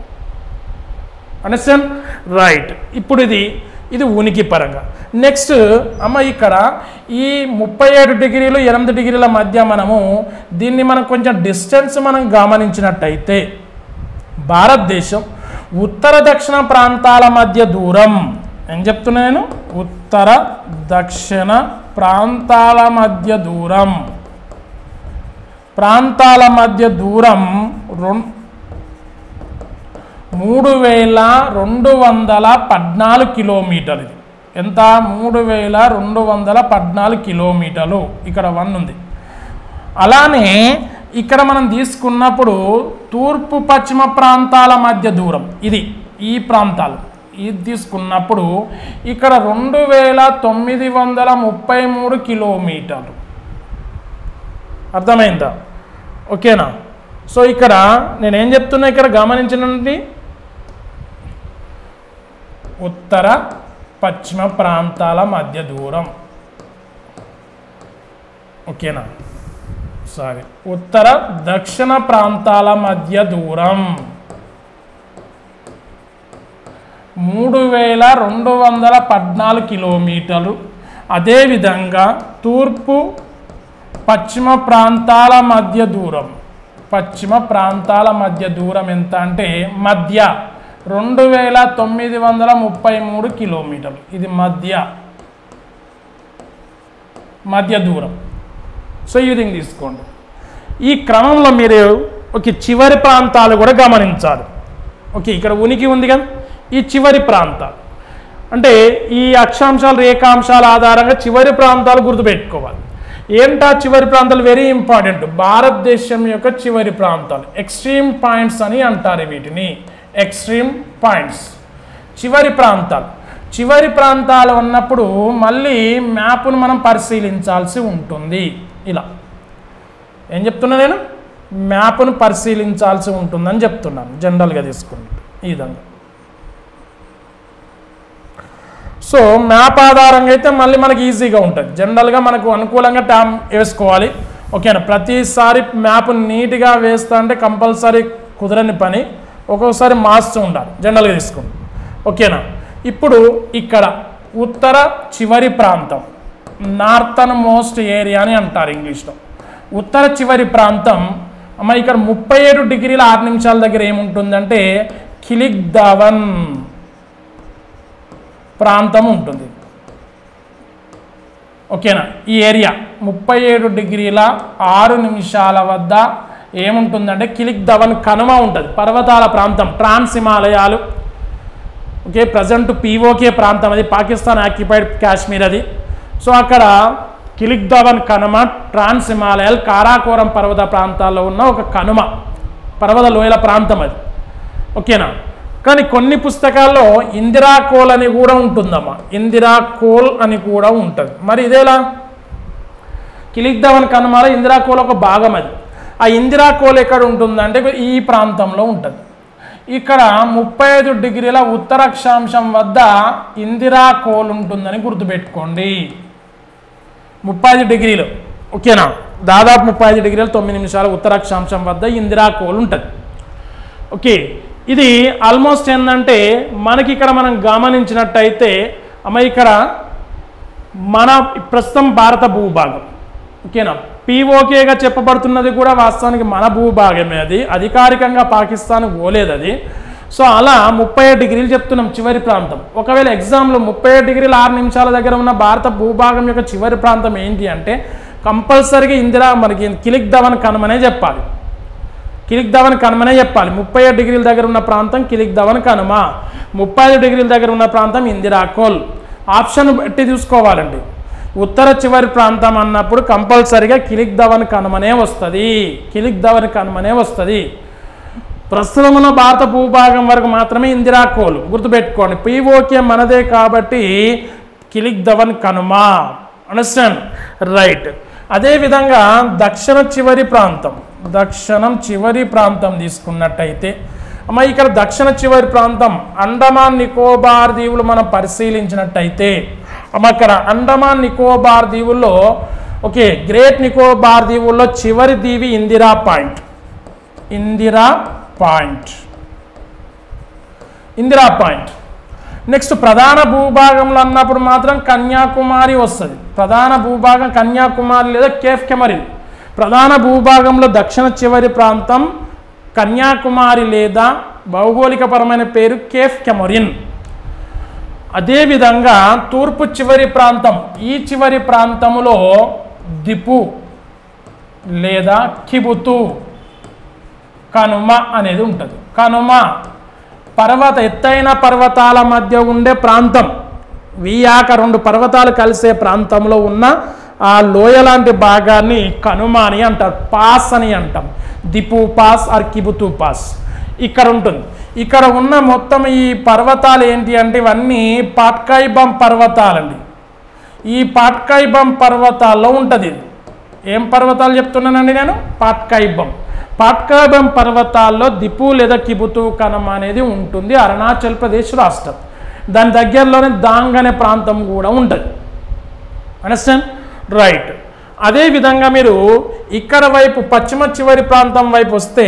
అండర్స్టాండ్? రైట్. ఇప్పుడు ఇది ఉనికి పరంగా. నెక్స్ట్ ఇక్కడ ఈ 37 డిగ్రీలు 8 డిగ్రీల మధ్య మనము దీన్ని మనం కొంచెం డిస్టెన్స్ మనం గమనించినట్టయితే భారతదేశం ఉత్తర దక్షిణ ప్రాంతాల మధ్య దూరం ఏం చెప్తున్నా నేను? ఉత్తర దక్షిణ ప్రాంతాల మధ్య దూరం 3214 కిలోమీటర్లు. ఇది ఎంత? 3214 కిలోమీటర్లు. ఇక్కడ 1 ఉంది. అలానే ఇక్కడ మనం తీసుకున్నప్పుడు తూర్పు పశ్చిమ ప్రాంతాల మధ్య దూరం ఈ ప్రాంతాలు ఇది తీసుకున్నప్పుడు ఇక్కడ 2933 కిలోమీటర్లు. అర్థమైందా? ఓకేనా? సో ఇక్కడ నేనేం చెప్తున్నా, ఇక్కడ గమనించండి, ఉత్తర పశ్చిమ ప్రాంతాల మధ్య దూరం. ఓకేనా? సారీ, ఉత్తర దక్షిణ ప్రాంతాల మధ్య దూరం 3214 కిలోమీటర్లు. అదేవిధంగా తూర్పు పశ్చిమ ప్రాంతాల మధ్య దూరం ఎంత అంటే మధ్య 2933 కిలోమీటర్లు. ఇది మధ్య దూరం. సో ఈ విధంగా తీసుకోండి. ఈ క్రమంలో మీరు చివరి ప్రాంతాలు కూడా గమనించాలి. ఇక్కడ ఉనికి ఉంది కదా, ఈ చివరి ప్రాంతాలు అంటే ఈ అక్షాంశాలు రేఖాంశాల ఆధారంగా చివరి ప్రాంతాలు గుర్తుపెట్టుకోవాలి. ఏంటా చివరి ప్రాంతాలు? Very important. భారతదేశం యొక్క చివరి ప్రాంతాలు ఎక్స్ట్రీమ్ పాయింట్స్ అని అంటారు వీటిని. ఎక్స్ట్రీమ్ పాయింట్స్ చివరి ప్రాంతాలు ఉన్నప్పుడు మళ్ళీ మ్యాప్ను మనం పరిశీలించాల్సి ఉంటుంది. ఇలా ఏం చెప్తున్నా నేను? మ్యాప్ను పరిశీలించాల్సి ఉంటుందని చెప్తున్నాను. జనరల్గా తీసుకుంటే ఈ విధంగా. సో మ్యాప్ ఆధారంగా అయితే మళ్ళీ మనకి ఈజీగా ఉంటుంది. జనరల్గా మనకు అనుకూలంగా ట్యామ్ వేసుకోవాలి. ఓకేనా? ప్రతిసారి మ్యాప్ నీట్గా వేస్తా అంటే కంపల్సరీ కుదరని పని. ఒక్కొక్కసారి మార్చుతూ ఉండాలి. జనరల్గా తీసుకోండి. ఓకేనా? ఇప్పుడు ఇక్కడ ఉత్తర చివరి ప్రాంతం, నార్థన్ మోస్ట్ ఏరియా అని అంటారు ఇంగ్లీష్లో. ఉత్తర చివరి ప్రాంతం అమ్మ ఇక్కడ 37 డిగ్రీల 6 నిమిషాల దగ్గర ఏముంటుందంటే కిలిక్దావన్ ప్రాంతం ఉంటుంది. ఓకేనా? ఈ ఏరియా 37 డిగ్రీల 6 నిమిషాల వద్ద ఏముంటుందంటే కిలిక్దావన్ కనుమ ఉంటుంది. పర్వతాల ప్రాంతం, ట్రాన్స్ హిమాలయాలు. ఓకే, ప్రజెంట్ పీఓకే ప్రాంతం, అది పాకిస్తాన్ ఆక్యుపైడ్ కాశ్మీర్ అది. సో అక్కడ కిలిక్దావన్ కనుమ, ట్రాన్స్ హిమాలయాలు, కారాకోరం పర్వత ప్రాంతాల్లో ఉన్న ఒక కనుమ, పర్వత లోయల ప్రాంతం అది. ఓకేనా? కానీ కొన్ని పుస్తకాల్లో ఇందిరా కోల్ అని కూడా ఉంటుందమ్మా. ఇందిరా కోల్ అని కూడా ఉంటుంది. మరి ఇదేలా? కిలిక్దావన్ కనుమలో ఇందిరా కోల్ ఒక భాగం అది. ఆ ఇందిరా కోల్ ఎక్కడ ఉంటుందంటే ఈ ప్రాంతంలో ఉంటుంది. ఇక్కడ 35 డిగ్రీల ఉత్తర అక్షాంశం వద్ద ఇందిరా కోల్ ఉంటుందని గుర్తుపెట్టుకోండి. 35 డిగ్రీలు. ఓకేనా? దాదాపు 35 డిగ్రీల 9 నిమిషాల ఉత్తర అక్షాంశం వద్ద ఇందిరా కోల్ ఉంటుంది. ఓకే, ఇది ఆల్మోస్ట్ ఏంటంటే మనకి ఇక్కడ మనం గమనించినట్టయితే అమ్మ ఇక్కడ మన ప్రస్తుతం భారత భూభాగం. ఓకేనా? పీఓకేగా చెప్పబడుతున్నది కూడా వాస్తవానికి మన భూభాగమే. అది అధికారికంగా పాకిస్తాన్ పోలేదు అది. సో అలా 37 డిగ్రీలు చెప్తున్నాం చివరి ప్రాంతం. ఒకవేళ ఎగ్జామ్లో 37 డిగ్రీల 6 నిమిషాల దగ్గర ఉన్న భారత భూభాగం యొక్క చివరి ప్రాంతం ఏంటి అంటే కంపల్సరీగా ఇందిరా మనకి కిలిక్దావన్ కనుమనే చెప్పాలి. 37 డిగ్రీల దగ్గర ఉన్న ప్రాంతం కిలిక్దావన్ కనుమ, 35 డిగ్రీల దగ్గర ఉన్న ప్రాంతం ఇందిరా కోల్. ఆప్షన్ బట్టి చూసుకోవాలండి. ఉత్తర చివరి ప్రాంతం అన్నప్పుడు కంపల్సరీగా కిలిక్దావన్ కనుమనే వస్తుంది. ప్రస్తుతం ఉన్న భారత భూభాగం వరకు మాత్రమే ఇందిరా కోల్. గుర్తుపెట్టుకోండి, పీఓకే మనదే కాబట్టి కిలిక్దావన్ కనుమ. అండర్స్టాండ్? రైట్. అదేవిధంగా దక్షిణం చివరి ప్రాంతం తీసుకున్నట్టయితే అమ్మ ఇక్కడ దక్షిణ చివరి ప్రాంతం అండమాన్ నికోబార్ దీవులు మనం పరిశీలించినట్టయితే అమ్మ ఇక్కడ అండమాన్ నికోబార్ దీవుల్లో ఓకే గ్రేట్ నికోబార్ దీవుల్లో చివరి దీవి ఇందిరా పాయింట్. నెక్స్ట్ ప్రధాన భూభాగంలో అన్నప్పుడు మాత్రం కన్యాకుమారి వస్తుంది. ప్రధాన భూభాగం కన్యాకుమారి లేదా కేఫ్ కెమరిన్. ప్రధాన భూభాగంలో దక్షిణ చివరి ప్రాంతం కన్యాకుమారి లేదా భౌగోళికపరమైన పేరు కేఫ్ కెమరిన్. అదేవిధంగా తూర్పు చివరి ప్రాంతం, ఈ చివరి ప్రాంతంలో దిపు లేదా కిబుతు కనుమ అనేది ఉంటుంది. కనుమ ఎత్తైన పర్వతాల మధ్య ఉండే ప్రాంతం. వియాక 2 పర్వతాలు కలిసే ప్రాంతంలో ఉన్న ఆ లోయ లాంటి భాగాన్ని కనుమ అని అంటారు. పాస్ అని అంటాం. దిపు పాస్ ఆర్ కిబుతు పాస్ ఇక్కడ ఉంటుంది. ఇక్కడ ఉన్న మొత్తం ఈ పర్వతాలు ఏంటి అంటే ఇవన్నీ పాట్కాయిబమ్ పర్వతాలండి. ఈ పాట్కాయిబమ్ పర్వతాల్లో ఉంటుంది. ఏం పర్వతాలు చెప్తున్నానండి నేను? పాట్కాయిబమ్ పర్వతాల్లో దిపు లేదా కిబుతు కనుమ అనేది ఉంటుంది. అరుణాచల్ ప్రదేశ్ రాష్ట్రం. దాని దగ్గరలోనే దాంగ్ అనే ప్రాంతం కూడా ఉంటుంది. అండర్స్టాండ్? రైట్. అదేవిధంగా మీరు ఇక్కడ వైపు పశ్చిమ చివరి ప్రాంతం వైపు వస్తే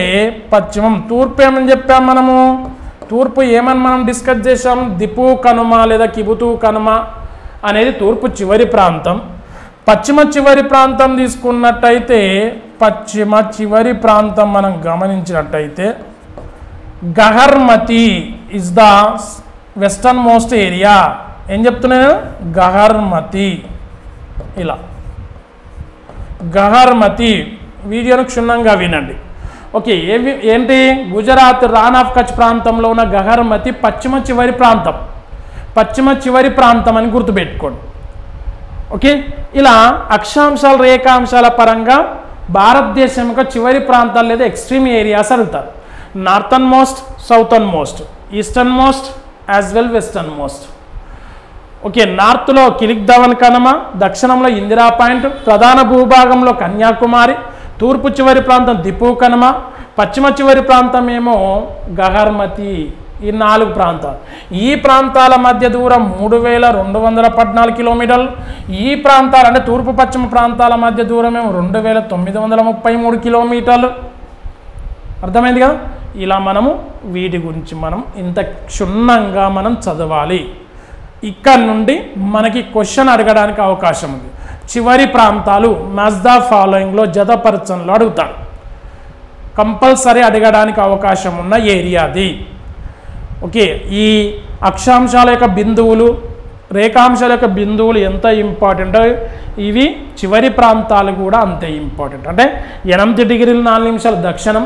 పశ్చిమం, తూర్పు ఏమని చెప్పాం మనము? తూర్పు ఏమని మనం డిస్కస్ చేసాం? దిపు కనుమ లేదా కిబుతు కనుమ అనేది తూర్పు చివరి ప్రాంతం. పశ్చిమ చివరి ప్రాంతం తీసుకున్నట్టయితే పశ్చిమ చివరి ప్రాంతం మనం గమనించినట్టయితే Gahirmatha is the western most area. ఏం చెప్తున్నాను? గహర్మతి. ఇలా గహర్మతి. వీడియోను క్షుణ్ణంగా వినండి. ఓకే, ఏంటి? గుజరాత్ రాన్ ఆఫ్ కచ్ ప్రాంతంలో ఉన్న గహర్మతి పశ్చిమ చివరి ప్రాంతం. పశ్చిమ చివరి ప్రాంతం అని గుర్తుపెట్టుకోండి. ఓకే, ఇలా అక్షాంశాలు రేఖాంశాల పరంగా భారతదేశం యొక్క చివరి ప్రాంతాలు లేదా ఎక్స్ట్రీమ్ ఏరియాస్ అడుగుతారు. Northern most, southern most, eastern most as well western most. Okay, నార్త్లో కిలిక్ ధవన్ కనుమ, దక్షిణంలో ఇందిరా పాయింట్, ప్రధాన భూభాగంలో కన్యాకుమారి, తూర్పు చివరి ప్రాంతం దిపు కనుమ, పశ్చిమ చివరి ప్రాంతం ఏమో గహర్మతి. ఈ 4 ప్రాంతాలు. ఈ ప్రాంతాల మధ్య దూరం 3214 కిలోమీటర్లు. ఈ ప్రాంతాలు అంటే తూర్పు పశ్చిమ ప్రాంతాల మధ్య దూరం ఏమో 2933 కిలోమీటర్లు. అర్థమైంది కదా? ఇలా మనము వీటి గురించి మనం ఇంత క్షుణ్ణంగా మనం చదవాలి. ఇక్కడ నుండి మనకి క్వశ్చన్ అడగడానికి అవకాశం ఉంది. చివరి ప్రాంతాలు మ్యాచ్ ద ఫాలోయింగ్లో జతపరచంలో అడుగుతాడు. కంపల్సరీ అడగడానికి అవకాశం ఉన్న ఏరియాది. ఓకే, ఈ అక్షాంశాల యొక్క బిందువులు రేఖాంశాల యొక్క బిందువులు ఎంత ఇంపార్టెంట్, ఇవి చివరి ప్రాంతాలు కూడా అంతే ఇంపార్టెంట్. అంటే 8 డిగ్రీలు 4 నిమిషాలు దక్షిణం,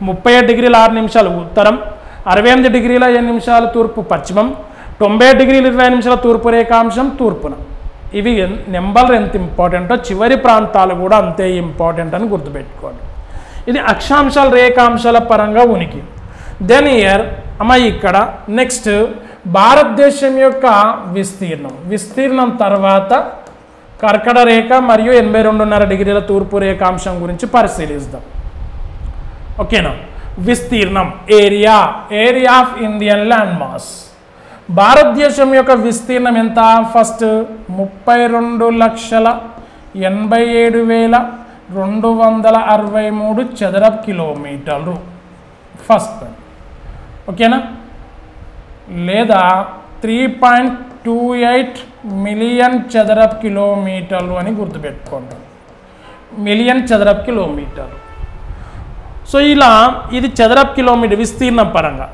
37 డిగ్రీలు 6 నిమిషాలు ఉత్తరం, 68 డిగ్రీల 7 నిమిషాలు తూర్పు పశ్చిమం, 90 డిగ్రీలు 20 నిమిషాల తూర్పు రేఖాంశం తూర్పున. ఇవి నెంబర్లు ఎంత ఇంపార్టెంటో చివరి ప్రాంతాలు కూడా అంతే ఇంపార్టెంట్ అని గుర్తుపెట్టుకోండి. ఇది అక్షాంశాల రేఖాంశాల పరంగా ఉనికి. దెన్ ఇయర్ ఇక్కడ నెక్స్ట్ భారతదేశం యొక్క విస్తీర్ణం తర్వాత కర్కట రేఖ మరియు 82.5 డిగ్రీల తూర్పు రేఖాంశం గురించి పరిశీలిద్దాం. ఓకేనా? విస్తీర్ణం area of Indian land mass. భారతదేశం యొక్క విస్తీర్ణం ఎంత? ఫస్ట్ 32,87,263 చదరపు కిలోమీటర్లు ఫస్ట్. ఓకేనా? లేదా 3.28 మిలియన్ చదరపు కిలోమీటర్లు అని గుర్తుపెట్టుకోండి. మిలియన్ చదరపు కిలోమీటర్లు. సో ఇలా ఇది చదరపు కిలోమీటర్ విస్తీర్ణం పరంగా.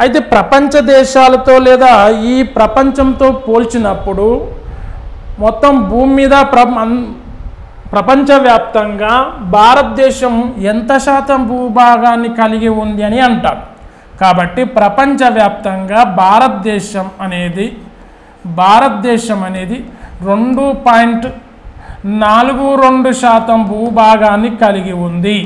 అయితే ప్రపంచ దేశాలతో లేదా ఈ ప్రపంచంతో పోల్చినప్పుడు మొత్తం భూమి మీద ప్రపంచవ్యాప్తంగా భారతదేశం ఎంత శాతం భూభాగాన్ని కలిగి ఉంది అని అంటారు. కాబట్టి ప్రపంచవ్యాప్తంగా భారతదేశం అనేది 2.42% భూభాగాన్ని కలిగి ఉంది.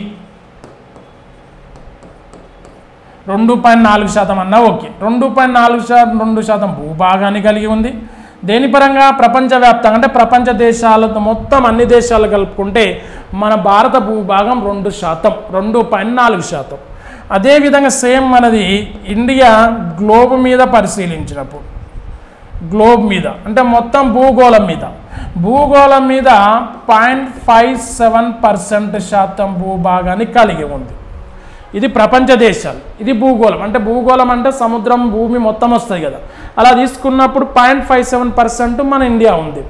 2.4% అన్నా ఓకే. 2.42% భూభాగాన్ని కలిగి ఉంది. దేని పరంగా? ప్రపంచవ్యాప్తంగా అంటే ప్రపంచ దేశాలతో మొత్తం అన్ని దేశాలు కలుపుకుంటే మన భారత భూభాగం 2%, 2.4%. అదేవిధంగా సేమ్ మనది ఇండియా గ్లోబ్ మీద పరిశీలించినప్పుడు, గ్లోబ్ మీద అంటే మొత్తం భూగోళం మీద 0.57% భూభాగాన్ని కలిగి ఉంది. ఇది ప్రపంచ దేశాలు. ఇది భూగోళం. అంటే భూగోళం అంటే సముద్రం భూమి మొత్తం వస్తుంది కదా. అలా తీసుకున్నప్పుడు 0.57% మన ఇండియా ఉంది.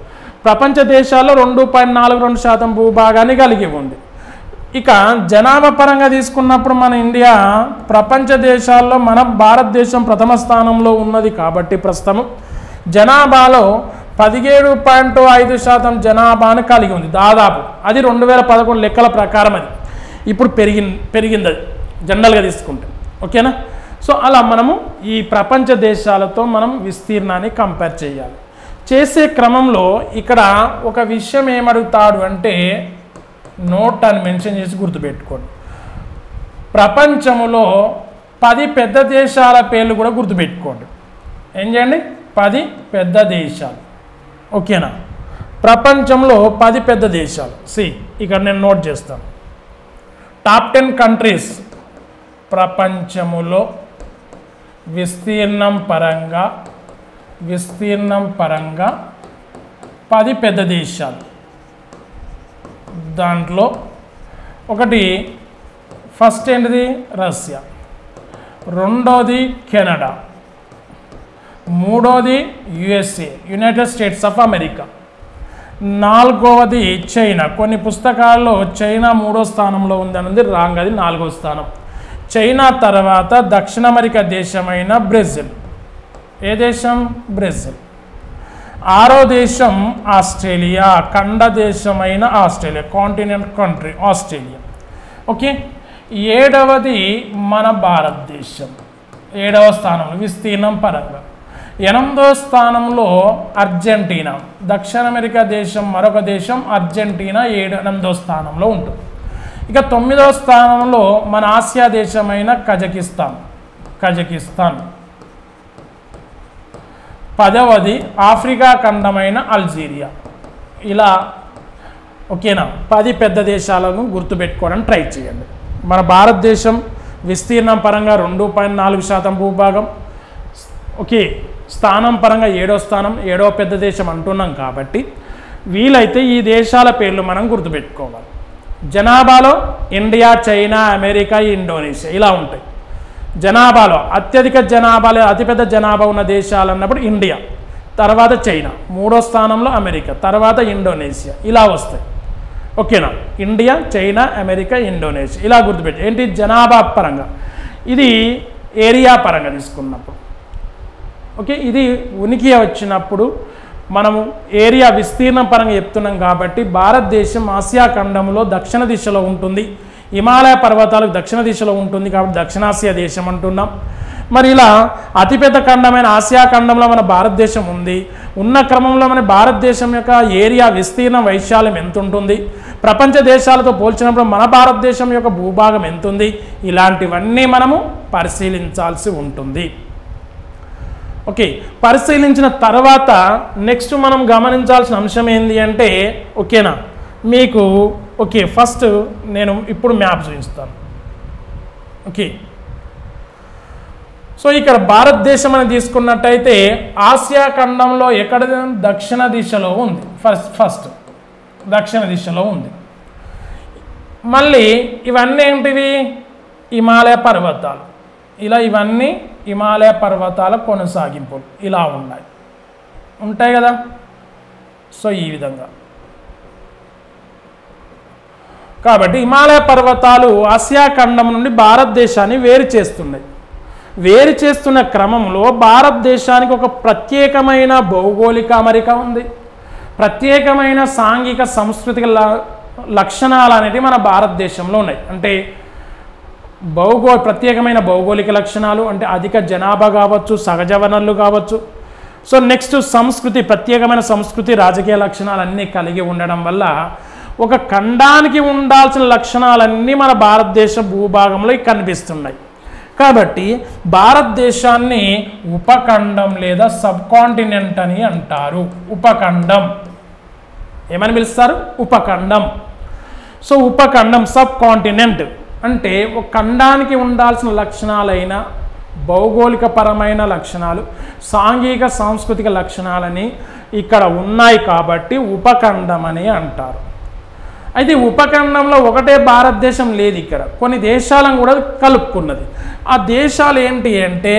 ప్రపంచ దేశాల్లో 2.42% భూభాగాన్ని కలిగి ఉంది. ఇక జనాభా పరంగా తీసుకున్నప్పుడు మన ఇండియా ప్రపంచ దేశాల్లో మన భారతదేశం ప్రథమ స్థానంలో ఉన్నది. కాబట్టి ప్రస్తుతం జనాభాలో 17.5% జనాభాను కలిగి ఉంది దాదాపు. అది 2011 లెక్కల ప్రకారం. అది ఇప్పుడు పెరిగింది అది జనరల్గా తీసుకుంటే. ఓకేనా? సో అలా మనము ఈ ప్రపంచ దేశాలతో మనం విస్తీర్ణాన్ని కంపేర్ చేయాలి. చేసే క్రమంలో ఇక్కడ ఒక విషయం ఏమడుగుతాడు అంటే నోట్ అని మెన్షన్ చేసి గుర్తుపెట్టుకోండి. ప్రపంచంలో 10 పెద్ద దేశాల పేర్లు కూడా గుర్తుపెట్టుకోండి. ఏం చేయండి? 10 పెద్ద దేశాలు. ఓకేనా? ప్రపంచంలో 10 పెద్ద దేశాలు. ఇక్కడ నేను నోట్ చేస్తాను. టాప్ 10 కంట్రీస్ ప్రపంచములో విస్తీర్ణం పరంగా 10 పెద్ద దేశాలు. దాంట్లో ఒకటి ఫస్ట్ ఏంటిది? రష్యా. రెండోది కెనడా. మూడోది USA, United States of America. 4వది చైనా. కొన్ని పుస్తకాల్లో చైనా 3వ స్థానంలో ఉంది అనేది రాంగ్, అది 4వ స్థానం. చైనా తర్వాత దక్షిణ అమెరికా దేశమైన బ్రెజిల్. ఏ దేశం? బ్రెజిల్. 6వ దేశం ఆస్ట్రేలియా, ఖండ దేశమైన Australia, continent country Australia. Okay. 7వది మన భారతదేశం, 7వ స్థానంలో విస్తీర్ణం పరంగా. 8వ స్థానంలో అర్జెంటీనా, దక్షిణ అమెరికా దేశం మరొక దేశం అర్జెంటీనా 8వ స్థానంలో ఉంటుంది. ఇక 9వ స్థానంలో మన ఆసియా దేశమైన కజకిస్తాన్. 10వది ఆఫ్రికా ఖండమైన అల్జీరియా. ఇలా ఓకేనా 10 పెద్ద దేశాలను గుర్తుపెట్టుకోవడానికి ట్రై చేయండి. మన భారతదేశం విస్తీర్ణం పరంగా 2.4% భూభాగం. ఓకే. స్థానం పరంగా 7వ స్థానం, 7వ పెద్ద దేశం అంటున్నాం కాబట్టి వీలైతే ఈ దేశాల పేర్లు మనం గుర్తుపెట్టుకోవాలి. జనాభాలో ఇండియా, చైనా, అమెరికా, ఇండోనేషియా ఇలా ఉంటాయి. జనాభాలో అతిపెద్ద జనాభా ఉన్న దేశాలు అన్నప్పుడు ఇండియా, తర్వాత చైనా, 3వ స్థానంలో అమెరికా, తర్వాత ఇండోనేషియా ఇలా వస్తాయి. ఓకేనా. ఇండియా, చైనా, అమెరికా, ఇండోనేషియా ఇలా గుర్తుపెట్టి. ఏంటి? జనాభా పరంగా. ఇది ఏరియా పరంగా తీసుకున్నప్పుడు. ఓకే. ఇది ఉనికి వచ్చినప్పుడు మనము ఏరియా విస్తీర్ణం పరంగా చెప్తున్నాం కాబట్టి భారతదేశం ఆసియా ఖండంలో దక్షిణ దిశలో ఉంటుంది. హిమాలయ పర్వతాలకు దక్షిణ దిశలో ఉంటుంది కాబట్టి దక్షిణాసియా దేశం అంటున్నాం. మరి ఇలా అతిపెద్ద ఖండమైన ఆసియా ఖండంలో మన భారతదేశం ఉంది. ఉన్న క్రమంలో మన భారతదేశం యొక్క ఏరియా విస్తీర్ణం వైశాల్యం ఎంత ఉంటుంది, ప్రపంచ దేశాలతో పోల్చినప్పుడు మన భారతదేశం యొక్క భూభాగం ఎంత ఉంది, ఇలాంటివన్నీ మనము పరిశీలించాల్సి ఉంటుంది. ఓకే. పరిశీలించిన తర్వాత నెక్స్ట్ మనం గమనించాల్సిన అంశం ఏంటి అంటే ఓకేనా మీకు ఓకే ఫస్ట్ నేను ఇప్పుడు మ్యాప్ చూపిస్తాను. ఓకే. సో ఇక్కడ భారతదేశం అని తీసుకున్నట్టయితే ఆసియా ఖండంలో ఎక్కడ? దక్షిణ దిశలో ఉంది. ఫస్ట్ దక్షిణ దిశలో ఉంది. మళ్ళీ ఇవన్నీ ఏంటివి? హిమాలయ పర్వతాలు. ఇలా ఇవన్నీ హిమాలయ పర్వతాల కొనసాగింపులు ఇలా ఉంటాయి కదా. సో ఈ విధంగా కాబట్టి హిమాలయ పర్వతాలు ఆసియా ఖండం నుండి భారతదేశాన్ని వేరు చేస్తున్నాయి. వేరు చేస్తున్న క్రమంలో భారతదేశానికి ఒక ప్రత్యేకమైన భౌగోళిక అమరిక ఉంది. ప్రత్యేకమైన సాంఘిక సాంస్కృతిక లక్షణాలు అనేవి మన భారతదేశంలో ఉన్నాయి. అంటే ప్రత్యేకమైన భౌగోళిక లక్షణాలు అంటే అధిక జనాభా కావచ్చు, సహజ వనరులు కావచ్చు. సో నెక్స్ట్ సంస్కృతి, ప్రత్యేకమైన సంస్కృతి, రాజకీయ లక్షణాలు అన్నీ కలిగి ఉండడం వల్ల ఒక ఖండానికి ఉండాల్సిన లక్షణాలన్నీ మన భారతదేశ భూభాగంలో కనిపిస్తున్నాయి. కాబట్టి భారతదేశాన్ని ఉపఖండం లేదా సబ్ కాంటినెంట్ అని అంటారు. ఉపఖండం ఏమని పిలుస్తారు? ఉపఖండం. సో ఉపఖండం సబ్ కాంటినెంట్ అంటే ఒక ఖండానికి ఉండాల్సిన లక్షణాలైన భౌగోళిక పరమైన లక్షణాలు, సాంఘిక సాంస్కృతిక లక్షణాలని ఇక్కడ ఉన్నాయి కాబట్టి ఉపఖండం అని అంటారు. అయితే ఉపఖండంలో ఒకటే భారతదేశం లేదు, ఇక్కడ కొన్ని దేశాలను కూడా కలుపుకున్నది. ఆ దేశాలు ఏంటి అంటే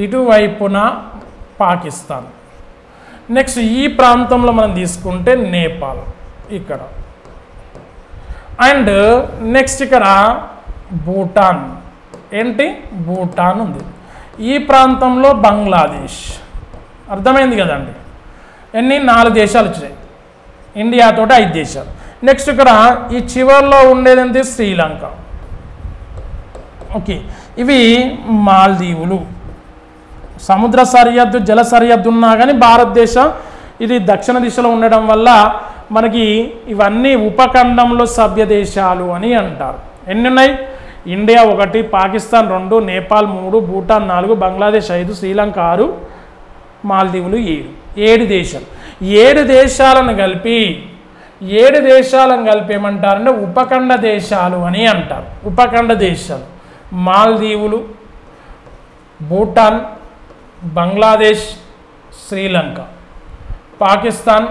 ఇటువైపున పాకిస్తాన్, నెక్స్ట్ ఈ ప్రాంతంలో మనం తీసుకుంటే నేపాల్ ఇక్కడ, అండ్ నెక్స్ట్ ఇక్కడ భూటాన్. ఏంటి? భూటాన్ ఉంది. ఈ ప్రాంతంలో బంగ్లాదేశ్. అర్థమైంది కదండి. ఎన్ని? 4 దేశాలు వచ్చాయి. ఇండియాతో 5 దేశాలు. నెక్స్ట్ ఇక్కడ ఈ చివరిలో ఉండేది ఏంటి? శ్రీలంక. ఓకే. ఇవి మాల్దీవులు. సముద్ర సరిహద్దు, జల సరిహద్దు ఉన్నా కానీ భారతదేశం ఇది దక్షిణ దిశలో ఉండడం వల్ల మనకి ఇవన్నీ ఉపఖండంలో సభ్య దేశాలు అని అంటారు. ఎన్ని ఉన్నాయి? ఇండియా 1, పాకిస్తాన్ 2, నేపాల్ 3, భూటాన్ 4, బంగ్లాదేశ్ 5, శ్రీలంక 6, మాల్దీవులు 7. 7 దేశాలు. 7 దేశాలను కలిపి ఏమంటారంటే ఉపఖండ దేశాలు అని అంటారు. ఉపఖండ దేశాలు మాల్దీవులు, భూటాన్, బంగ్లాదేశ్, శ్రీలంక, పాకిస్తాన్,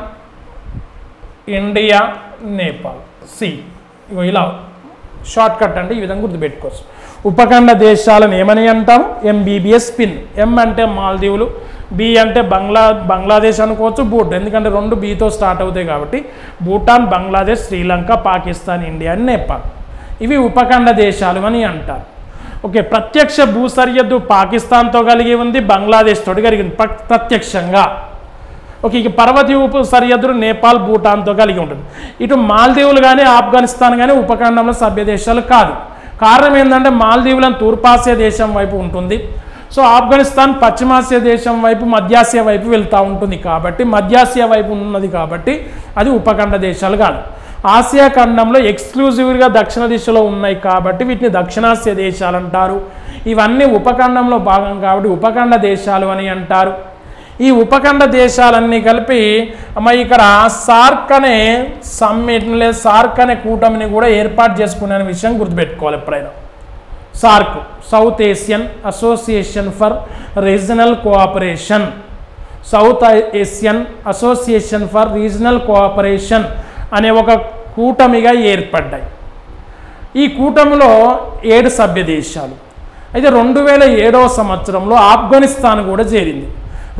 ఇండియా, నేపాల్. ఇగో ఇలా షార్ట్ కట్ అంటే ఈ విధంగా గుర్తుపెట్టుకోవచ్చు. ఉపఖండ దేశాలను ఏమని అంటాం? MBBS pin. M అంటే మాల్దీవులు, బి అంటే బంగ్లాదేశ్ అనుకోవచ్చు, భూటాన్, ఎందుకంటే రెండు బీతో స్టార్ట్ అవుతాయి కాబట్టి భూటాన్, బంగ్లాదేశ్, శ్రీలంక, పాకిస్తాన్, ఇండియా, నేపాల్, ఇవి ఉపఖండ దేశాలు అని అంటారు. ఓకే, ప్రత్యక్ష భూ సరిహద్దు పాకిస్తాన్తో కలిగి ఉంది, బంగ్లాదేశ్ తోటి కలిగింది ప్రత్యక్షంగా. ఓకే, ఇక పర్వతీయ ఉప సరిహద్దులు నేపాల్, భూటాన్తో కలిగి ఉంటుంది. ఇటు మాల్దీవులు కానీ ఆఫ్ఘనిస్తాన్ కానీ ఉపఖండంలో సభ్య దేశాలు కాదు. కారణం ఏంటంటే మాల్దీవులను తూర్పాసియా దేశం వైపు ఉంటుంది, సో ఆఫ్ఘనిస్తాన్ పశ్చిమాసియా దేశం వైపు, మధ్యాసియా వైపు వెళ్తూ ఉంటుంది కాబట్టి, మధ్యాసియా వైపు ఉన్నది కాబట్టి అది ఉపఖండ దేశాలు కాదు. ఆసియా ఖండంలో ఎక్స్క్లూజివ్గా దక్షిణ దిశలో ఉన్నాయి కాబట్టి వీటిని దక్షిణాసియా దేశాలు అంటారు. ఇవన్నీ ఉపఖండంలో భాగం కాబట్టి ఉపఖండ దేశాలు అని అంటారు. ఈ ఉపఖండ దేశాలన్నీ కలిపి ఇక్కడ సార్క్ అనే సమ్మిట్ని లేదా సార్క్ అనే కూటమిని కూడా ఏర్పాటు చేసుకునే విషయం గుర్తుపెట్టుకోవాలి ఎప్పుడైనా. SAARC, south Asian association for regional cooperation, south Asian association for regional cooperation అనే ఒక కూటమిగా ఏర్పడ్డాయి. ఈ కూటమిలో 7 సభ్య దేశాలు. అయితే 2007వ సంవత్సరంలో ఆఫ్ఘనిస్తాన్ కూడా చేరింది.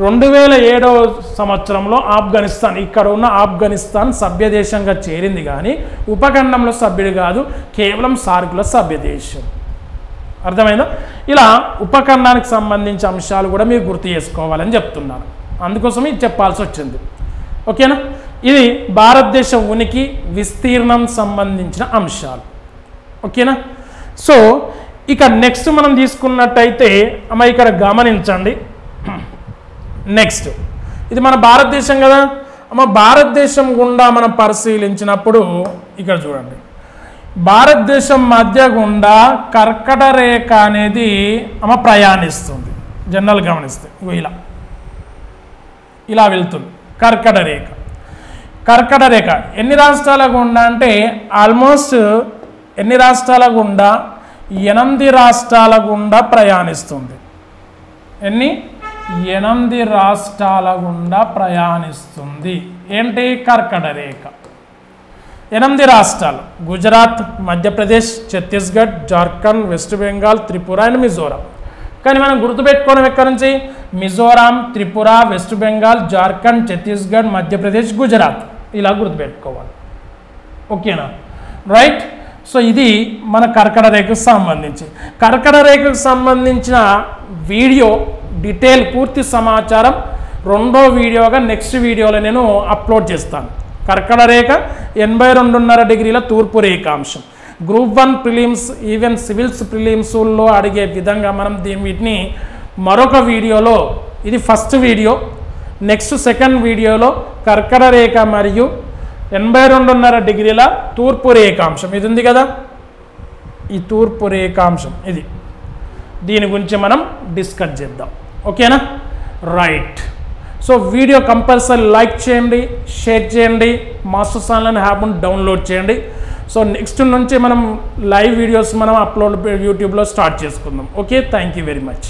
2007వ సంవత్సరంలో ఆఫ్ఘనిస్తాన్, ఇక్కడ ఉన్న ఆఫ్ఘనిస్తాన్ సభ్య దేశంగా చేరింది కానీ ఉపఖండంలో సభ్యుడు కాదు, కేవలం సార్క్లో సభ్య దేశం. అర్థమైందా? ఇలా ఉపఖండానికి సంబంధించిన అంశాలు కూడా మీరు గుర్తు చేసుకోవాలని చెప్తున్నాను, అందుకోసం ఇది చెప్పాల్సి వచ్చింది. ఓకేనా? ఇది భారతదేశ ఉనికి విస్తీర్ణం సంబంధించిన అంశాలు. ఓకేనా? సో ఇక నెక్స్ట్ మనం తీసుకున్నట్టయితే ఇక్కడ గమనించండి. నెక్స్ట్ ఇది మన భారతదేశం కదా, భారతదేశం గుండా మనం పరిశీలించినప్పుడు ఇక్కడ చూడండి, భారతదేశం మధ్య గుండా కర్కట రేఖ అనేది ప్రయాణిస్తుంది. జనరల్ గమనిస్తే ఇలా వెళ్తుంది కర్కట రేఖ. కర్కట రేఖ ఎన్ని రాష్ట్రాల గుండా అంటే ఆల్మోస్ట్ ఎన్ని రాష్ట్రాల గుండా? 8 రాష్ట్రాల గుండా ప్రయాణిస్తుంది. 8 రాష్ట్రాల గుండా ప్రయాణిస్తుంది. ఏంటి కర్కట రేఖ? 8 రాష్ట్రాలు: గుజరాత్, మధ్యప్రదేశ్, ఛత్తీస్గఢ్, జార్ఖండ్, వెస్ట్ బెంగాల్, త్రిపుర అండ్ మిజోరాం. కానీ మనం గుర్తుపెట్టుకోవడం ఎక్కడి నుంచి? మిజోరాం, త్రిపుర, వెస్ట్ బెంగాల్, జార్ఖండ్, ఛత్తీస్గఢ్, మధ్యప్రదేశ్, గుజరాత్, ఇలా గుర్తుపెట్టుకోవాలి. ఓకేనా? రైట్. సో ఇది మన కర్కట రేఖకు సంబంధించి. కర్కట రేఖకు సంబంధించిన వీడియో డీటెయిల్ పూర్తి సమాచారం 2వ వీడియోగా నెక్స్ట్ వీడియోలో నేను అప్లోడ్ చేస్తాను. కర్కట రేఖ 82.5 డిగ్రీల తూర్పు రేఖాంశం. గ్రూప్ 1 ప్రిలిమ్స్, ఈవెన్ సివిల్స్ ప్రిలిమ్స్లో అడిగే విధంగా మనం వీటిని మరొక వీడియోలో, ఇది ఫస్ట్ వీడియో, నెక్స్ట్ సెకండ్ వీడియోలో కర్కట రేఖ మరియు 82.5 డిగ్రీల తూర్పు రేఖాంశం ఇది ఉంది కదా, ఈ తూర్పు రేఖాంశం ఇది, దీని గురించి మనం డిస్కస్ చేద్దాం. ఓకేనా? Right. So video compulsory like చేయండి, షేర్ చేయండి, మాస్టర్స్ ఆన్లైన్ యాప్ను డౌన్లోడ్ చేయండి. సో నెక్స్ట్ నుంచి మనం లైవ్ వీడియోస్ మనం అప్లోడ్ యూట్యూబ్లో స్టార్ట్ చేసుకుందాం. Okay, thank you very much.